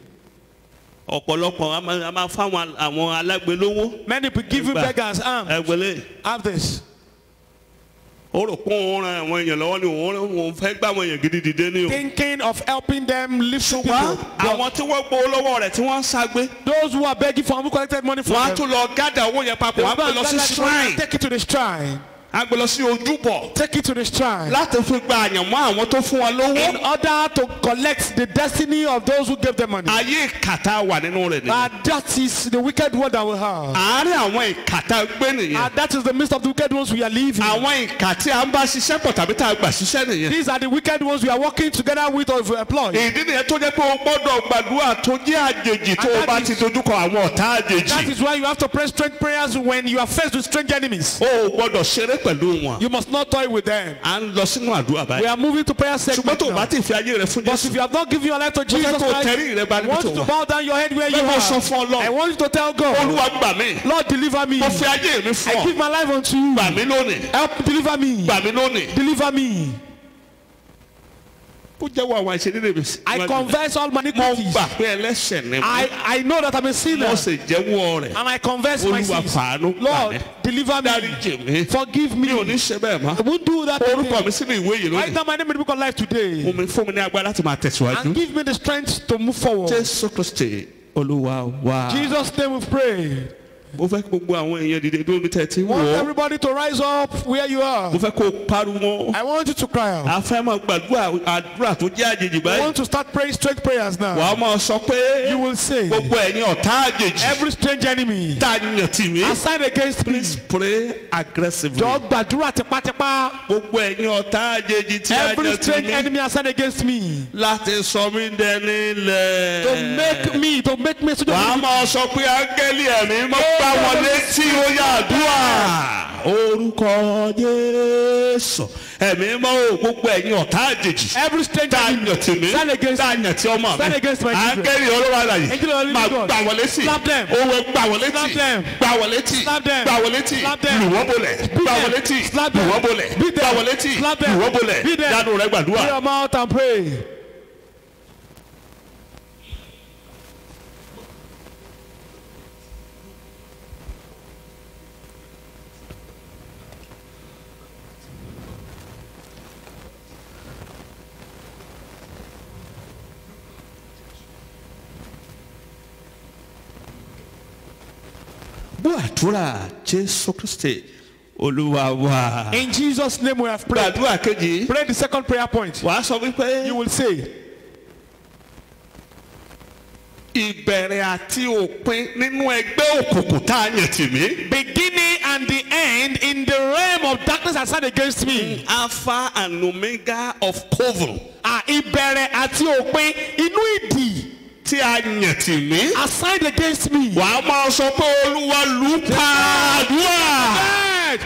Ọ̀pọ̀lọpọ̀ a máa fáwọn àwọn alágbèlówó. Many people giving beggars arms. Ẹgbẹ́lẹ́. Have this. Ó rò pé òun ran àwọn èèyàn lọ́wọ́ ni òun fẹ́ gbá àwọn èèyàn gidi dìde ní o. Thinking of helping them lift people. Àwọn tí wọ́n gbowó lọ́wọ́ rẹ̀ tí wọ́n ń ságbé. Those who are begging for who collected money from Wọ́n á them. tún lọ gádà owó yẹn papọ̀. Wọ́n á gbé lọ sí shrine. Take it to the shrine. Á gbé lọ sí ojúbọ. Take it to the shrine. Láti fi gba àyànmọ́ àwọn tó fún wọn lówó. In order to collect the destiny of those who gave them money. Ayé ìkàtà wà nínú rẹ̀ nìyẹn. And that is the wicked one that we have. Àárín àwọn ìkàtà gbé nìyẹn. And that is the midst of the wicked ones we are living. Àwọn ìkà tí a ń bá ṣiṣẹ́ pọ̀ tàbí tá a gbà ṣiṣẹ́ nìyẹn. These are the wicked ones we are working together with or employed. Ìdí nìyẹn tó jẹ́ pé o gbọ́dọ̀ gbàdúrà tó jẹ́ àjèjì tó o bá ti dojúkọ àwọn ọ̀tá àjèjì. That is why you have to pray strange prayers when you are faced with strange enemies. O gbọ́dọ̀ ṣeré pẹ̀lú wọn. You must not toy with them. À ń lọ sínú àdúrà We báyìí. are moving to prayer Ṣùgbọ́n segment tó o bá now. ti fi ayé rẹ fún But Jésù. if you have not given your life to Jesus fẹ́ kó o Christ, tẹrí rẹ bá I níbi want tó you to wà. bow down your head where you Bẹ́ẹ̀ mo sọ are. fún I Ọlọ́run. want you to tell God, Olúwa gbà mí. Lord, deliver me. Mo fi ayé mi fún I ọ. give my life unto you. Gbà mí lónìí. Help deliver me. Gbà mí lónìí. Deliver me. Ó jẹ́wọ́ àwọn àìṣedéédé mi. I confess all my Mo iniquities. gbà pé ẹlẹ́ṣẹ̀ ni mo. I know that I'm a sinner. Mo sì jẹ́wọ́ rẹ̀. And I confess my Olúwa sins. fàánú gbà Lord, mí. deliver me. Dáríjì mi. Forgive Mi ò me. ní ṣe bẹ́ẹ̀ mọ́. I won't do that Orúkọ again. mi sínú ìwé yìí Write lónìí. down my name in the book of life today. Fún mi ní agbára láti máa tẹ̀síwájú. And give me the strength to move forward. Jésù Kristi Olúwa wa. Jesus' name we pray. Mo fẹ́ kí gbogbo àwọn èèyàn dìde dúró mi tẹ̀tí Want wò ó. everybody to rise up where you are. Mo fẹ́ kó o pariwo. I want you to cry out. A fẹ́ máa gbàdúrà àdúrà tó jẹ́ àjèjì I báyìí. want to start praying straight prayers now. Wàá máa sọ pé You will say, gbogbo ẹ̀yin ọ̀tá àjèjì every strange enemy tá a yàn tì mí. assigned against me, Please pray aggressively. jọ̀ọ́ gbàdúrà tipátipá. Gbogbo ẹ̀yin ọ̀tá àjèjì tí a Every yàn tì strange mí. enemy assigned against me Láti sọ mí dẹni lẹ̀. to make me so Wàá máa sọ pé áńgẹ́lì ẹ̀mí máa gbá wọn létí ó yá àdúrà. Orúkọ Jésù. Ẹ̀mí máa ò gbogbo ẹ̀yin ọ̀tá àjèjì. every strange Tá a enemy yàn tì mí. stand against Tá a me. yàn tí ọmọ mi. Stand against my children. Áńgẹ́lì Olúwa àlàyé. Angel of the living Máa God. gbá wọn létí. Slap them. Òwe gbá wọn létí. Slap them. Gbá wọn létí. Slap them. Gbá wọn létí. Slap them. Lù wọ́n bolẹ̀. Beat Gbá wọn them. létí. Slap Lù them. wọ́n bolẹ̀. Beat them. Gbá wọn létí. Slap them. Lù wọ́n bolẹ̀. Beat them. Dánú rẹ̀ Put gbàdúrà. your mouth and pray. Gbọ́ àdúrà Jésù Kristi Olúwa wa. In Jesus' name we have prayed. Gbàdúrà kejì. Pray the second prayer point. Wàá sọ wípé You will say, ìbẹ̀rẹ̀ àti òpin nínú ẹgbẹ́ òkùnkùn tá a yàn tì mí. beginning and the end in the realm of darkness assigned against me. Alpha and Omega of Coven Ìbẹ̀rẹ̀ àti òpin inú ìdì tí a yàn tì mí. assigned against me. Wàá máa sọ pé Olúwa lù pa àdúrà.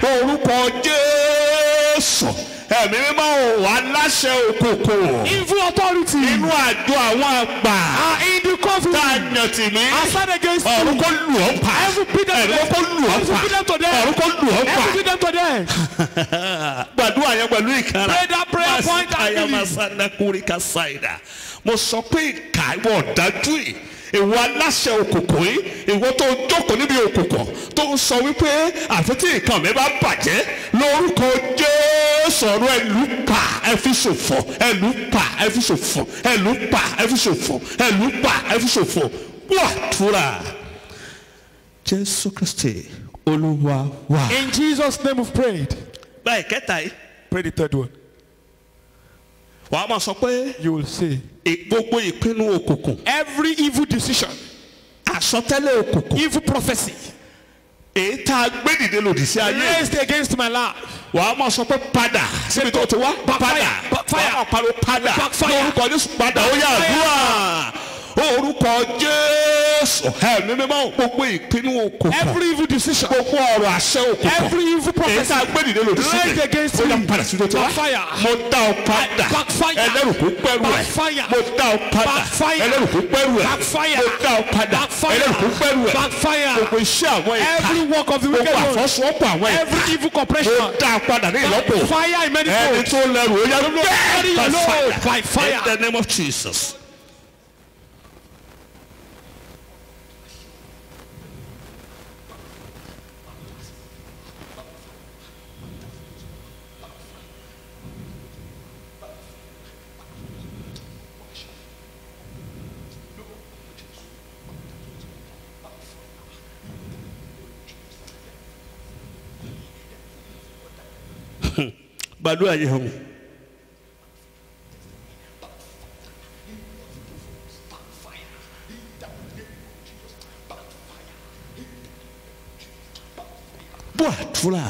Orúkọ Jésù. Ẹ̀mí mímọ́ ò wá láṣẹ òkùnkùn. Evil authority Inú àjọ àwọn àgbà. in the coffin Tá a yàn tì mí. assigned against Ọ̀run me. kó lù ọ́ pa. Every beat them to Ẹ̀rọ kó lù ọ́ Every pa. beat them to them. Ọ̀run kó lù ọ́ pa. Every beat them to them. Gbàdúrà yẹn pẹ̀lú ìkàrà. Pray that prayer point and Àyà máa believe. sáná kúrí ká ṣáìdà. Mo sọ pé ìkà ìwọ ọ̀dájú yìí. Ìwọ aláṣẹ òkùnkùn yìí. Ìwọ tó jókòó níbi òkùnkùn. Tó ń sọ wípé àfi tí nǹkan mi bá bàjẹ́. Lórúkọ Jésù ọ̀rọ̀ ẹ̀lú pa ẹ fi ṣòfò. Ẹ̀lú pa ẹ fi ṣòfò. Ẹ̀lú pa ẹ fi ṣòfò. Ẹ̀lú pa ẹ fi ṣòfò. Wà túra. Jésù Kristi Olúwa wa. In Jesus' name we've prayed. Báyìí kẹta yìí. Pray the third one. Wàá máa sọ pé You will say, gbogbo ìpinnu òkùnkùn. every evil decision, Àsọtẹ́lẹ̀ òkùnkùn. evil prophecy Èyí tá a gbé dìde lòdì sí ayé. raised against my life. wàá máa sọ pé padà síbi tó ti wá padà wàá máa pariwo padà lórúkọ Jésù padà ó yá àdúrà orúkọ Jésù ẹ̀mí mímọ́ gbogbo ìpinnu òkùnkùn every evil decision, gbogbo ọ̀rọ̀ àṣẹ òkùnkùn every evil prophecy èyí tá a gbé dìde lòdì raised against ó yá me, padà síbi tó ti wá backfire. mo dá ọ padà Backfire. ẹlẹ́rù kó pẹ́rù ẹ̀ Backfire. mo dá ọ padà Backfire. ẹlẹ́rù kó pẹ́rù ẹ̀ Backfire. mo dá ọ padà Backfire. ẹlẹ́rù kó pẹ́rù ẹ̀ Backfire. gbogbo iṣẹ́ àwọn ìka Every work of the wicked gbogbo one, àfọwọ́sowọ́pọ̀ àwọn ìka every evil mo corporation, dá ọ padà ní ìlọ́pọ̀ fire in many ẹni folds. tó lẹ́rù ó yá Carry your load by fire. in the name of Jesus. gbàdúrà yìí hàn bó àdúrà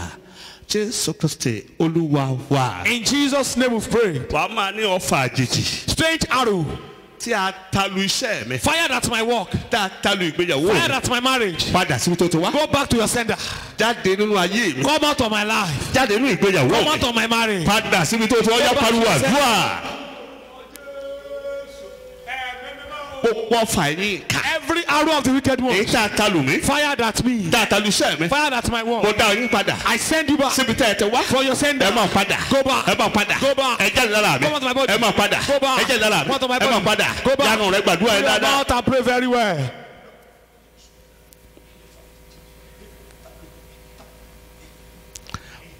Jésù Kristi Olúwa wa. In Jesus' name we pray. wàá máa ní ọfà àjèjì Strange arrow, tí a talu iṣẹ́ mi fired at my work, tá a talu ìgbéyàwó fired mi at my marriage. padà síbi tó ti wá Go back to your sender. jáde nínú ayé mi Come out of my life. jáde nínú ìgbéyàwó Come mi out of my marriage. padà síbi tó ti wá yá pariwo àdúrà gbogbo ọfà yín ká Every arrow of the wicked one, èyí tá a talu mi fired at me, tá a talu iṣẹ́ mi fired at my mo work. dá yín padà I send you back síbi tẹ́ ẹ ti wá for your sender. ẹ máa padà Go back. ẹ máa padà Go back. ẹ jáde lára mi Come out of my body. ẹ máa padà Go back. ẹ jáde lára mi Come out of my ẹ máa body. padà Go back. yanu rẹ gbàdúrà ẹ Pray dáadáa. about and pray very well.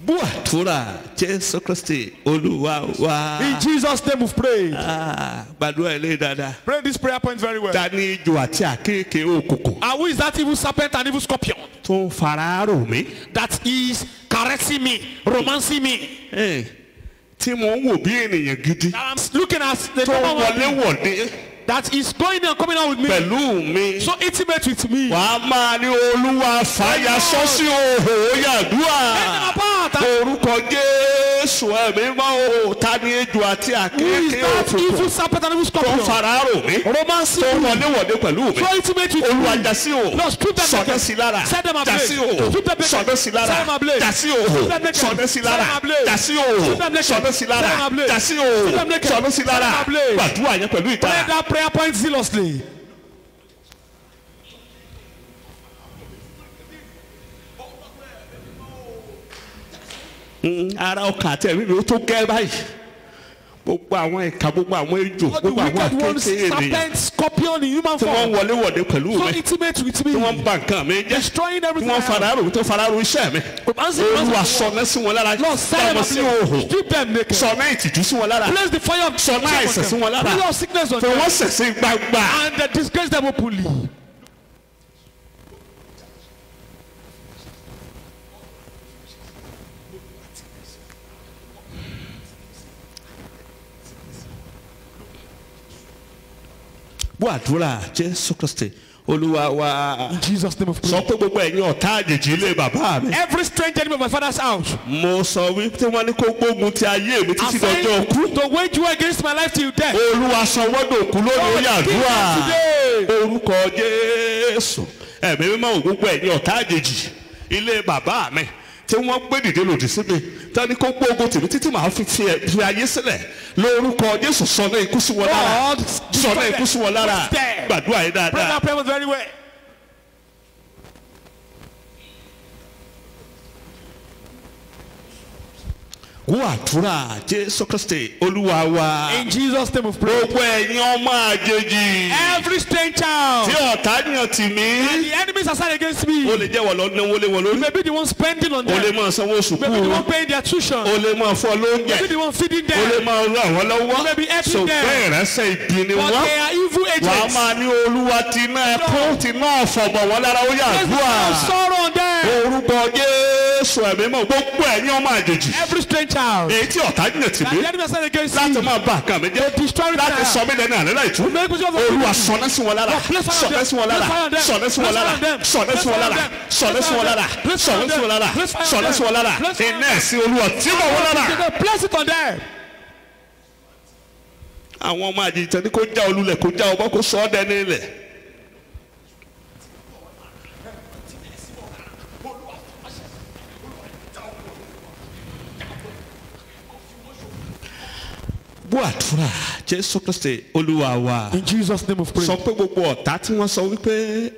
bú àdúrà Jésù Kristi Olúwa wa. In Jesus' name we've prayed. gbàdúrà ẹ lé dáadáa. Pray this prayer point very well. ta ni ijó àti àkéèké òkùnkùn And who is that evil serpent and evil scorpion tó ń fara rò mí. that is caressing me, romancing me, tí mo ń wò bí ènìyàn gidi that I'm looking at the tó normal one, wọléwọ̀de that is going and coming out with me, pẹ̀lú mi. so intimate with me. wàá máa ní Olúwa fàyà sọ́sí òhò yàdúrà. Take them apart. orúkọ Jésù ẹ̀mí mọ́ o ta ni ejò àti Who is àkéèké that òkùnkùn evil serpent and evil tó ń scorpion? fara rò mí Romancing tó ń me, wọléwọ̀de pẹ̀lú mi. so intimate with Olúwa me. jásí o No, strip them sọdẹ naked. sí lára Set them ablaze. jásí o Strip them naked. sọdẹ sí lára Set them ablaze. jásí o Strip them naked. sọdẹ sí lára Set them ablaze. jásí o Strip them naked. sọdẹ sí lára Set them ablaze. jásí o Strip them naked. sọdẹ sí lára Set them ablaze. gbàdúrà yẹn pẹ̀lú Pray ìtara. that prayer point zealously. ara ọkàn àti ẹ̀mí mi ó tó gẹ́ báyìí gbogbo àwọn ìka gbogbo àwọn ejò All the gbogbo àwọn wicked ones, akéèké ènìyàn serpent, scorpion in human tí wọ́n form, wọléwọ̀de pẹ̀lú so mi intimate with tí wọ́n me, bà nǹkan mi jẹ́ destroying tí everything. wọ́n I have. fara rò mí tó fara rò iṣẹ́ mi. Olúwa sọ̀nà sí wọn lára Lord, set them dáwọn sí ablaze. òhò Strip them naked. sọ̀nà ìtìjú sí wọn lára Place the fire of sọ̀nà àìsàn sí wọn lára Place of sickness on fún them. wọn sẹ̀sẹ̀ gbangba. And disgrace them openly. bú àdúrà Jésù Kristi Olúwa wa. In Jesus' name of sọ prayer. pé gbogbo ẹ̀yin ọ̀tá àjèjì ilé bàbá mi. Every strange enemy of my father's house, mo sọ wípé wọ́n ní kó gbógun ti ayé mi títí dọjọ́ òkú. to wage war against my life till death. Olúwa sọ wọ́dọ̀ òkú lórí orí Lord, kill àdúrà. them today. Orúkọ Jésù ẹ̀mí mímọ́ ò gbogbo ẹ̀yin ọ̀tá àjèjì ilé bàbá mi tí wọ́n gbé dìde lòdì sí mi tani kó gbógun tèmi títí màá fi ayé sílẹ̀ lórúkọ Jésù sọ̀nà ikú sí wọn lára Lord, sọ̀nà ikú sí wọn lára gbàdúrà yìí Pray dáadáa. that prayer very well. wọ́n àdúrà Jésù Kristi Olúwa wa. In Jesus' name of prayer. gbogbo ẹ̀yin ọmọ àjèjì Every strange child, tí ọ̀tá yàn tì and mí. the enemies are sent against me. o lè jẹ́ wọ́n lọ náwó lé wọn You lórí. may be the one spending on o lè them. máa sanwó You may be the sùkúrù one wọn. paying their tuition. o lè máa fọ You may be lóúnjẹ. the one feeding o lè them. máa ràn wọ́n lọ́wọ́. Maybe helping so them. bẹ́ẹ̀ rẹ́sẹ̀ ìbí ni But wọ́n. they are evil wàá agents. máa ní Olúwa ti náà ẹkún ti náà fọ̀bọ̀ wọn lára ó yà Place the àdúrà. fire of sorrow on them. orúkọ Jésù so ẹ̀mí mọ́ gbogbo ẹ̀yin ọmọ àjèjì. Every strange child. èyí tí ọ̀tá yàn tì mí. The enemy sent against you. láti máa bá àkàn mi jẹ́. láti sọ mí lẹ́nu àlẹ́ láì tú. Olúwa sọ̀nẹ́ sí wọn lára. sọ̀nẹ́ sí wọn lára. sọ̀nẹ́ sí wọn lára. sọ̀nẹ́ sí wọn lára. sọ̀nẹ́ sí wọn lára. sọ̀nẹ́ sí wọn lára. sọ̀nẹ́ sí wọn lára. iná ẹ̀sìn Olúwa tí mo wọ́n lára. Place it on them. àwọn ọmọ àjèjì tẹ́ ní kó já olúlẹ̀ kó já ọbọ̀ kó sọ ọ́ dẹ́ni ilẹ̀. bó àdúrà Jésù Kristi Olúwa wa. In Jesus' name of prayer. sọ pé gbogbo ọ̀tá tí wọ́n sọ wípé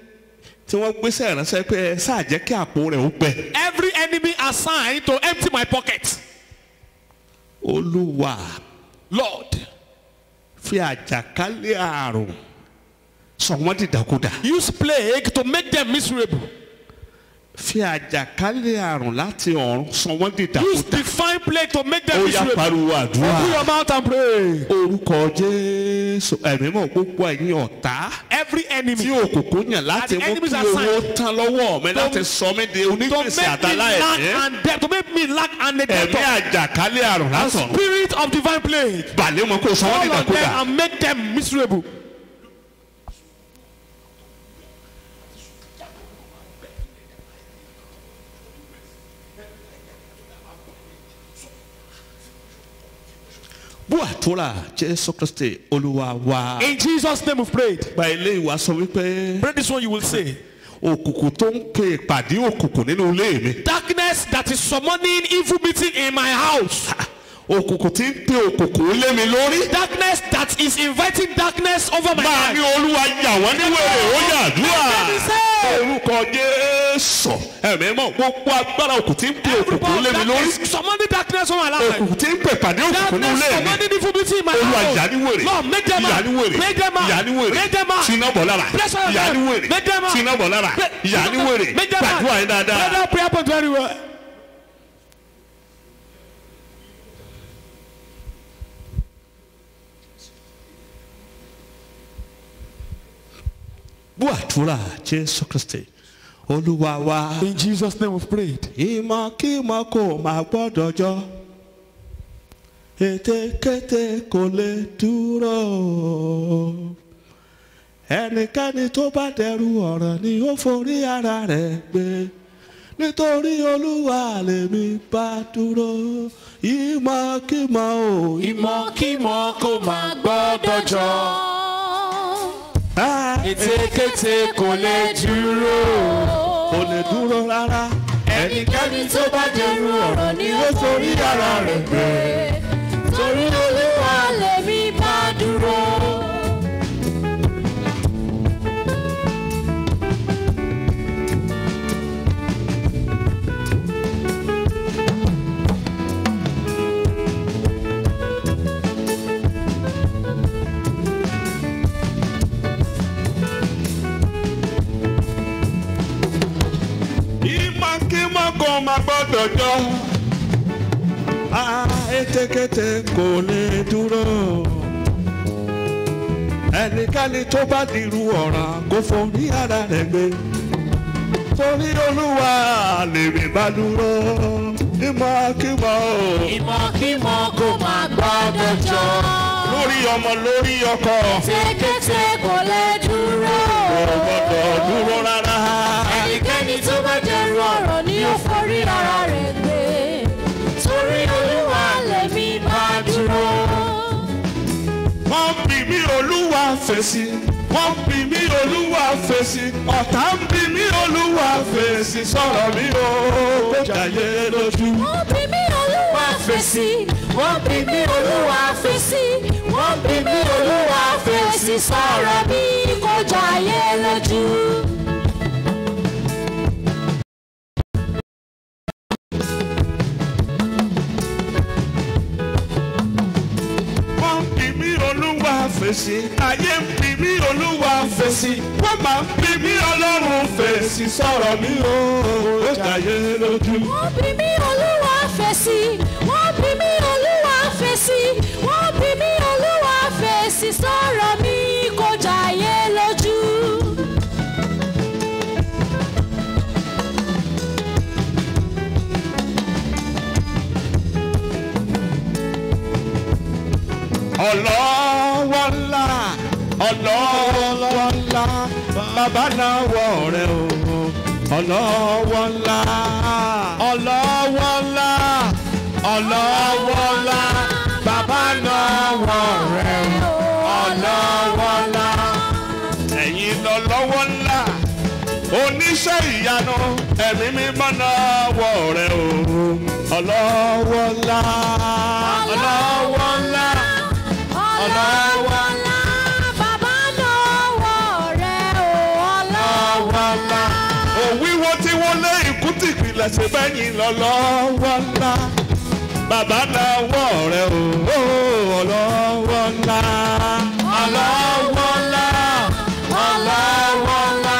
tí wọ́n gbéṣẹ́ ìránṣẹ́ pé sáà jẹ́ kí àpò rẹ̀ ó gbẹ. Every enemy assigned to empty my pocket. Olúwa Lord, fi àjàkálẹ̀ àrùn sọ wọ́n dìdàkudà. use plague to make them miserable. fi àjàkálẹ̀ àrùn láti ọ̀run sọ wọ́n Use dìdàkudà. divine plague to make them ó yá miserable. pariwo àdúrà. Open your mouth and pray. orúkọ Jésù ẹ̀mí mọ̀ gbogbo ẹ̀yin ọ̀tá Every enemy tí òkùnkùn yàn láti And the mú enemies kí are owó signed tán lọ́wọ́ mi láti sọ mí di to onígbèsè make me àtàlà lack ẹ̀mí. and debt, to make me lack and a ẹ̀mí debt. àjàkálẹ̀ àrùn látọ̀run Spirit of divine plague. balẹ̀ mọ́ kó sọ wọ́n All of them dìdàkudà. and make them miserable. bó àdúrà Jésù Kristi Olúwa wa. In Jesus' name we've prayed. gba ilé ìwà sọ wípé Pray this one you will say. òkùnkùn tó ń pe ìpàdé òkùnkùn nínú ilé mi. Darkness that is summoning evil meeting in my house. òkùnkùn tí ń pe òkùnkùn lé mi lórí. Darkness that is inviting darkness over my máa ní life. Olúwa yà wọ́n ní wèrè ó yà àdúrà. Let me say. orúkọ Jésù ẹ̀mí mọ́ gbogbo agbára òkùnkùn tí ń pe òkùnkùn lé mi lórí. Darkness summoning darkness over my life. òkùnkùn tí ń pe ìpàdé òkùnkùn nínú Darkness ilé mi. summoning evil meeting in my Olúwa house. yà ní wèrè. Lord, make them yà out. ní wèrè. Make them out. yà ní wèrè. Make them out. tiná bọ̀ lára. Bless all of yà ní them. wèrè. Make them out. tiná bọ̀ lára. yà ní wèrè. Make them out. gbàdúrà yín Let dáadáa. that prayer point very well. bó àdúrà Jésù Kristi Olúwa wa. In Jesus' name we've prayed. ìmọ̀kímọ̀ kò máa gbọ́dọ̀ jọ ètekéte kò lè dúró ẹnikẹ́ni tó bá dẹrù ọ̀ràn ni ó forí ara rẹ̀ gbé nítorí Olúwa lèmi bá dúró ìmọ̀kímọ̀ o. Ìmọ̀kímọ̀ kò máa gbọ́dọ̀ jọ. Ètekéte kò lè dúró. kò lè dúró rárá. Ẹnikẹ́ni tó bá dẹrù ọ̀rọ̀ ni ó forí ara rẹ̀ gbé. Torí Olúwa lèmi bá dúró. ìmọ̀kímọ̀ kò máa gbọ́dọ̀ jọ ètekéte kò lè dúró ẹnikẹ́ni tó bá dirú ọ̀ràn kò forí ara rẹ̀ gbé torí Olúwa lèmi bá dúró ìmọ̀kímọ̀ o. Ìmọ̀kímọ̀ kò máa gbọ́dọ̀ jọ. lórí ọmọ lórí ọkọ Ètekéte kò lè dúró. kò gbọ́dọ̀ dúró rárá. Ẹnikẹ́ni tó bá dẹrù ọ̀rọ̀ ni ó forí ara rẹ̀ gbé. Torí Olúwa lèmi bá dúró. wọ́n bí mi Olúwa fèsì wọ́n bí mi Olúwa fèsì ọ̀tá ń bí mi Olúwa fèsì sọ̀rọ̀ mi o kó jàyé lójú. Wọ́n bí mi Olúwa fèsì. Wọ́n bí mi Olúwa fèsì. Wọ́n bí mi Olúwa fèsì sọ̀rọ̀ mi kó jayé lójú. wọ́n bí mi Olúwa fèsì ayé ń bí mi Olúwa fèsì wọ́n máa ń bí mi Ọlọ́run fèsì sọ̀rọ̀ mi o kó jàyé lójú. Wọ́n bí mi Olúwa fèsì. Wọ́n bí mi Olúwa fèsì. Wọ́n bí mi Olúwa fèsì sọ̀rọ̀ mi kó jayé lójú. ọlọ́wọ́ ńlá ọlọ́wọ́ ńlá bàbá náwó rẹ̀ o ọlọ́wọ́ ńlá ọlọ́wọ́ ńlá ọlọ́wọ́ ńlá bàbá náwó rẹ̀ o ọlọ́wọ́ ńlá ẹ̀yin lọ́lọ́wọ́ ńlá oníṣẹ́ ìyanu ẹ̀mí mímọ́ náwó rẹ̀ o ọlọ́wọ́ ńlá ọlọ́wọ́ ńlá ọlọ́wọ́ ńlá bàbá náwó rẹ̀ o ọlọ́wọ́ ńlá. òwíwo tí wọ́n lé ikú tìpìlẹ̀ ṣe bẹ́yìn lọ́lọ́wọ́ ńlá bàbá náwó rẹ̀ o ọlọ́wọ́ ńlá ọlọ́wọ́ ńlá ọlọ́wọ́ ńlá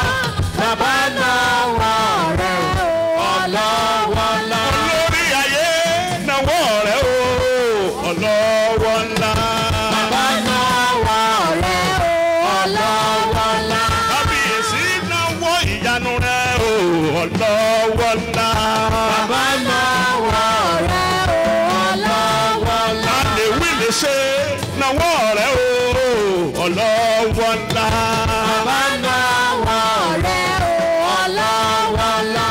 bàbá náwó rẹ̀ o ọlọ́wọ́ ńlá olórí ayé náwó rẹ̀ o ọlọ́wọ́ ńlá bàbá náwó rẹ̀ o ọlọ́wọ́ ńlá kábíyèsí náwó ìyanu rẹ̀ o ọlọ́wọ́ ńlá bàbá náwó rẹ̀ o ọlọ́wọ́ ńlá àlèwí lè ṣe náwó rẹ̀ o ọlọ́wọ́ ńlá bàbá náwó rẹ̀ o ọlọ́wọ́ ńlá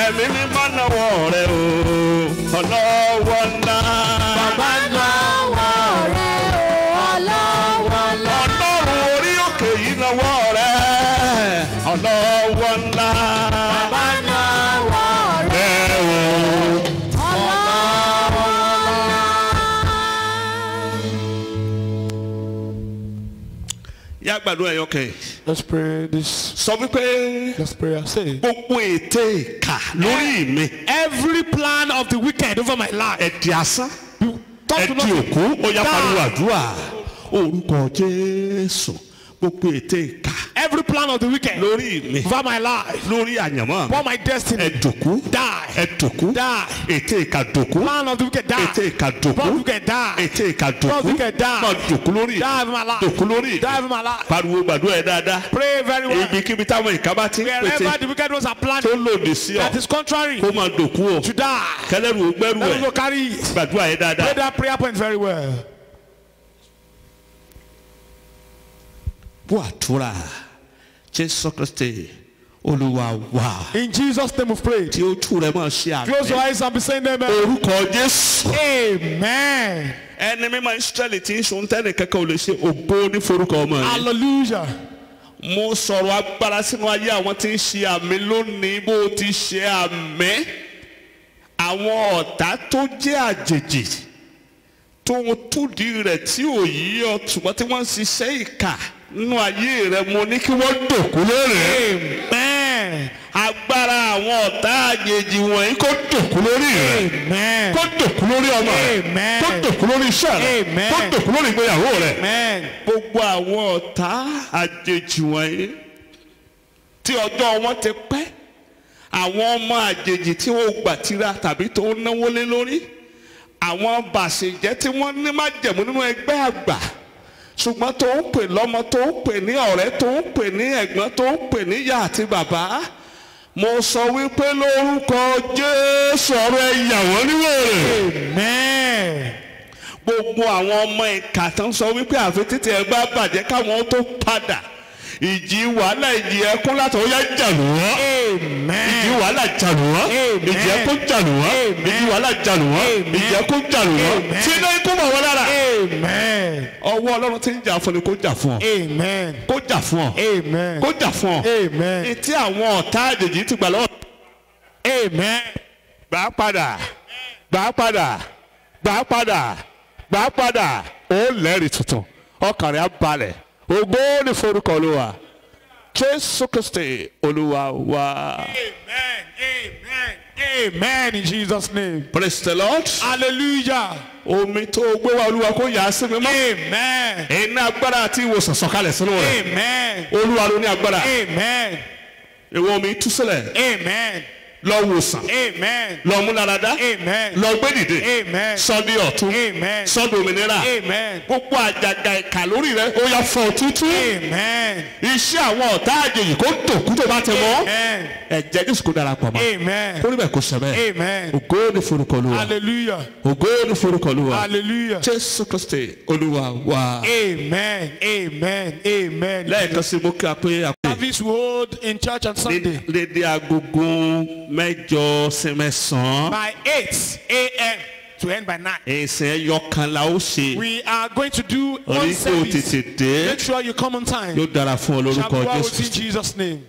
ẹ̀mí mímọ́ náwó rẹ̀ o ọlọ́wọ́ ńlá bàbá náwó rẹ̀ o ọlọ́wọ́ ńlá ọlọ́run orí òkè yìí náwó rẹ̀ ọlọ́wọ́ ńlá bàbá náwó rẹ̀ o ọlọ́wọ́ ńlá. yá gbàdúrà ẹ̀yọ́ kẹ́ Let's pray this. sọ wípé Let's pray. Say, gbogbo ète ìkà lórí mi every plan of the wicked over my life. ẹ̀dì asán Talk to ẹ̀dì nothing. òkú ó yá pariwo àdúrà orúkọ Jésù gbogbo ète ìkà Every plan of the wicked lórí mi over my life. lórí àyànmọ́ For my destiny. ẹ̀dùkú Die. ẹ̀dùkú Die. ète ìkà dùkú Plan of the wicked die. ète ìkà dùkú Plan of the wicked die. ète ìkà Plan of dùkú the wicked die. máa dùkú lórí Die over my life. dùkú lórí Die over my life. pariwo gbàdúrà ẹ̀ dáadáa Pray very well. ibikíbi táwọn ìka bá ti ń Wherever pété the wicked ones are tó planning lòdì sí ọ that is contrary kó máa dùkú o to die. kẹlẹ́rù gbẹ́rù Let us ẹ̀ go carry it. gbàdúrà ẹ̀ dáadáa. Pray that prayer point very well. bó àdúrà Jésù Kristi Olúwa wa In Jesus' name we pray. tí ó tú rẹ̀ máa ṣe Close your àmì eyes and be saying amen. orúkọ Jésù. Amen. ẹni mímọ́ Ísírẹ́lì tí ń sun tẹ́nì kankan ò lè ṣe ògbó ní forúkọ ọmọ yìí. Hallelujah. mo sọ̀rọ̀ agbára sínú ayé àwọn tí ń ṣe àmì lónìí bó ti ṣe àmì àwọn ọ̀tá tó jẹ́ àjèjì tó ń túdì rẹ̀ tí ò yí ọ ṣùgbọ́n tí wọ́n ń ṣiṣẹ́ ìkà nínú ayé rẹ̀ mo ní kí wọ́n dòkú lórí. Amen. agbára àwọn ọ̀tá àjèjì wọ̀nyí kó dòkú lórí rẹ̀ Amen. kó dòkú lórí ọmọ rẹ̀ Amen. kó dòkú lórí iṣẹ́ rẹ̀ Amen. kó dòkú lórí ìgbéyàwó rẹ̀. Amen. gbogbo àwọn ọ̀tá àjèjì wọ̀nyí tí ọjọ́ wọn ti pẹ́ àwọn ọmọ àjèjì tí wọ́n gbà tira tàbí tó ń náwó lé lórí àwọn bàṣẹ̀jẹ́ tí wọ́n ní májẹ̀mú nínú ẹgbẹ́ àgbà ṣùgbọ́n tó ń pè lọ́mọ tó ń pè ní ọ̀rẹ́ tó ń pè ní ẹ̀gbọ́n tó ń pè ní ìyá àti bàbá mo sọ wípé lórúkọ Jésù ọ̀rọ̀ ẹ yà wọ́n níwèrè. Amen. gbogbo àwọn ọmọ ìkà tó ń sọ wípé àfi títí ẹ bá bàjẹ́ káwọn tó padà ìjì wàhálà ìjì ẹkún láti ó yá jàlù wọ́n. Amen. ìjì wàhálà jàlù wọ́n. Amen. ìjì ẹkún jàlù wọ́n. Amen. ìjì wàhálà jàlù wọ́n. Amen. ìjì ẹkún jàlù wọ́n. Amen. sínú ikú mọ̀ wọ́n lára. Amen. ọwọ́ Ọlọ́run tí ń jà fún ni kó jà fún ọ. Amen. kó jà fún ọ. Amen. kó jà fún ọ. Amen. etí àwọn ọ̀tá àjèjì ti gbà lọ́wọ́. Amen. gbà á padà gbà á padà gbà á padà gbà á padà ó lẹ́rìí tuntun ọkàn rẹ̀ á balẹ̀ ògo ní forúkọ Olúwa Jésù Kristi Olúwa wa. Amen. Amen. Amen. In Jesus' name. Praise the Lord. Hallelujah. omi tó gbé wa Olúwa kó yà á sí mi mọ́. Amen. iná agbára àti ìwòsàn sọ̀kalẹ̀ sínú rẹ̀. Amen. Olúwa ló ní agbára. Amen. ìwọ omi tú sílẹ̀. Amen. lọ wòsàn. Amen. lọ múláradá. Amen. lọ gbé dìde. Amen. sọ́dí ọ̀tún. Amen. sọ́dí òmìnira. Amen. gbogbo àjàgà ìkà lórí rẹ ó yá fọ́ tútú. Amen. iṣẹ́ àwọn ọ̀tá àjèjì kó tòkú tó bá tẹ mọ́. Amen. ẹ̀jẹ̀ Jésù kó darapọ̀ mọ́. Amen. kó níbẹ̀ kó ṣẹ bẹ́ẹ̀. Amen. ògo ni forúkọ Olúwa. Hallelujah. ògo ni forúkọ Olúwa. Hallelujah. Jésù Kristi Olúwa wa. Amen. Amen. Amen. lẹ́ẹ̀kan sí mo kí a pé a pé. Service we hold in church on Sunday lédè agogo mẹ́jọ sí mẹ́sàn-án. by 8 a.m. to end by 9. ìsìn ẹyọkan la ó ṣe. We are going to do one orí kò service. tètè dé. Make sure you come on time. yóò dára fún ọ Shall lórúkọ we all in Jésù. Jesus' name?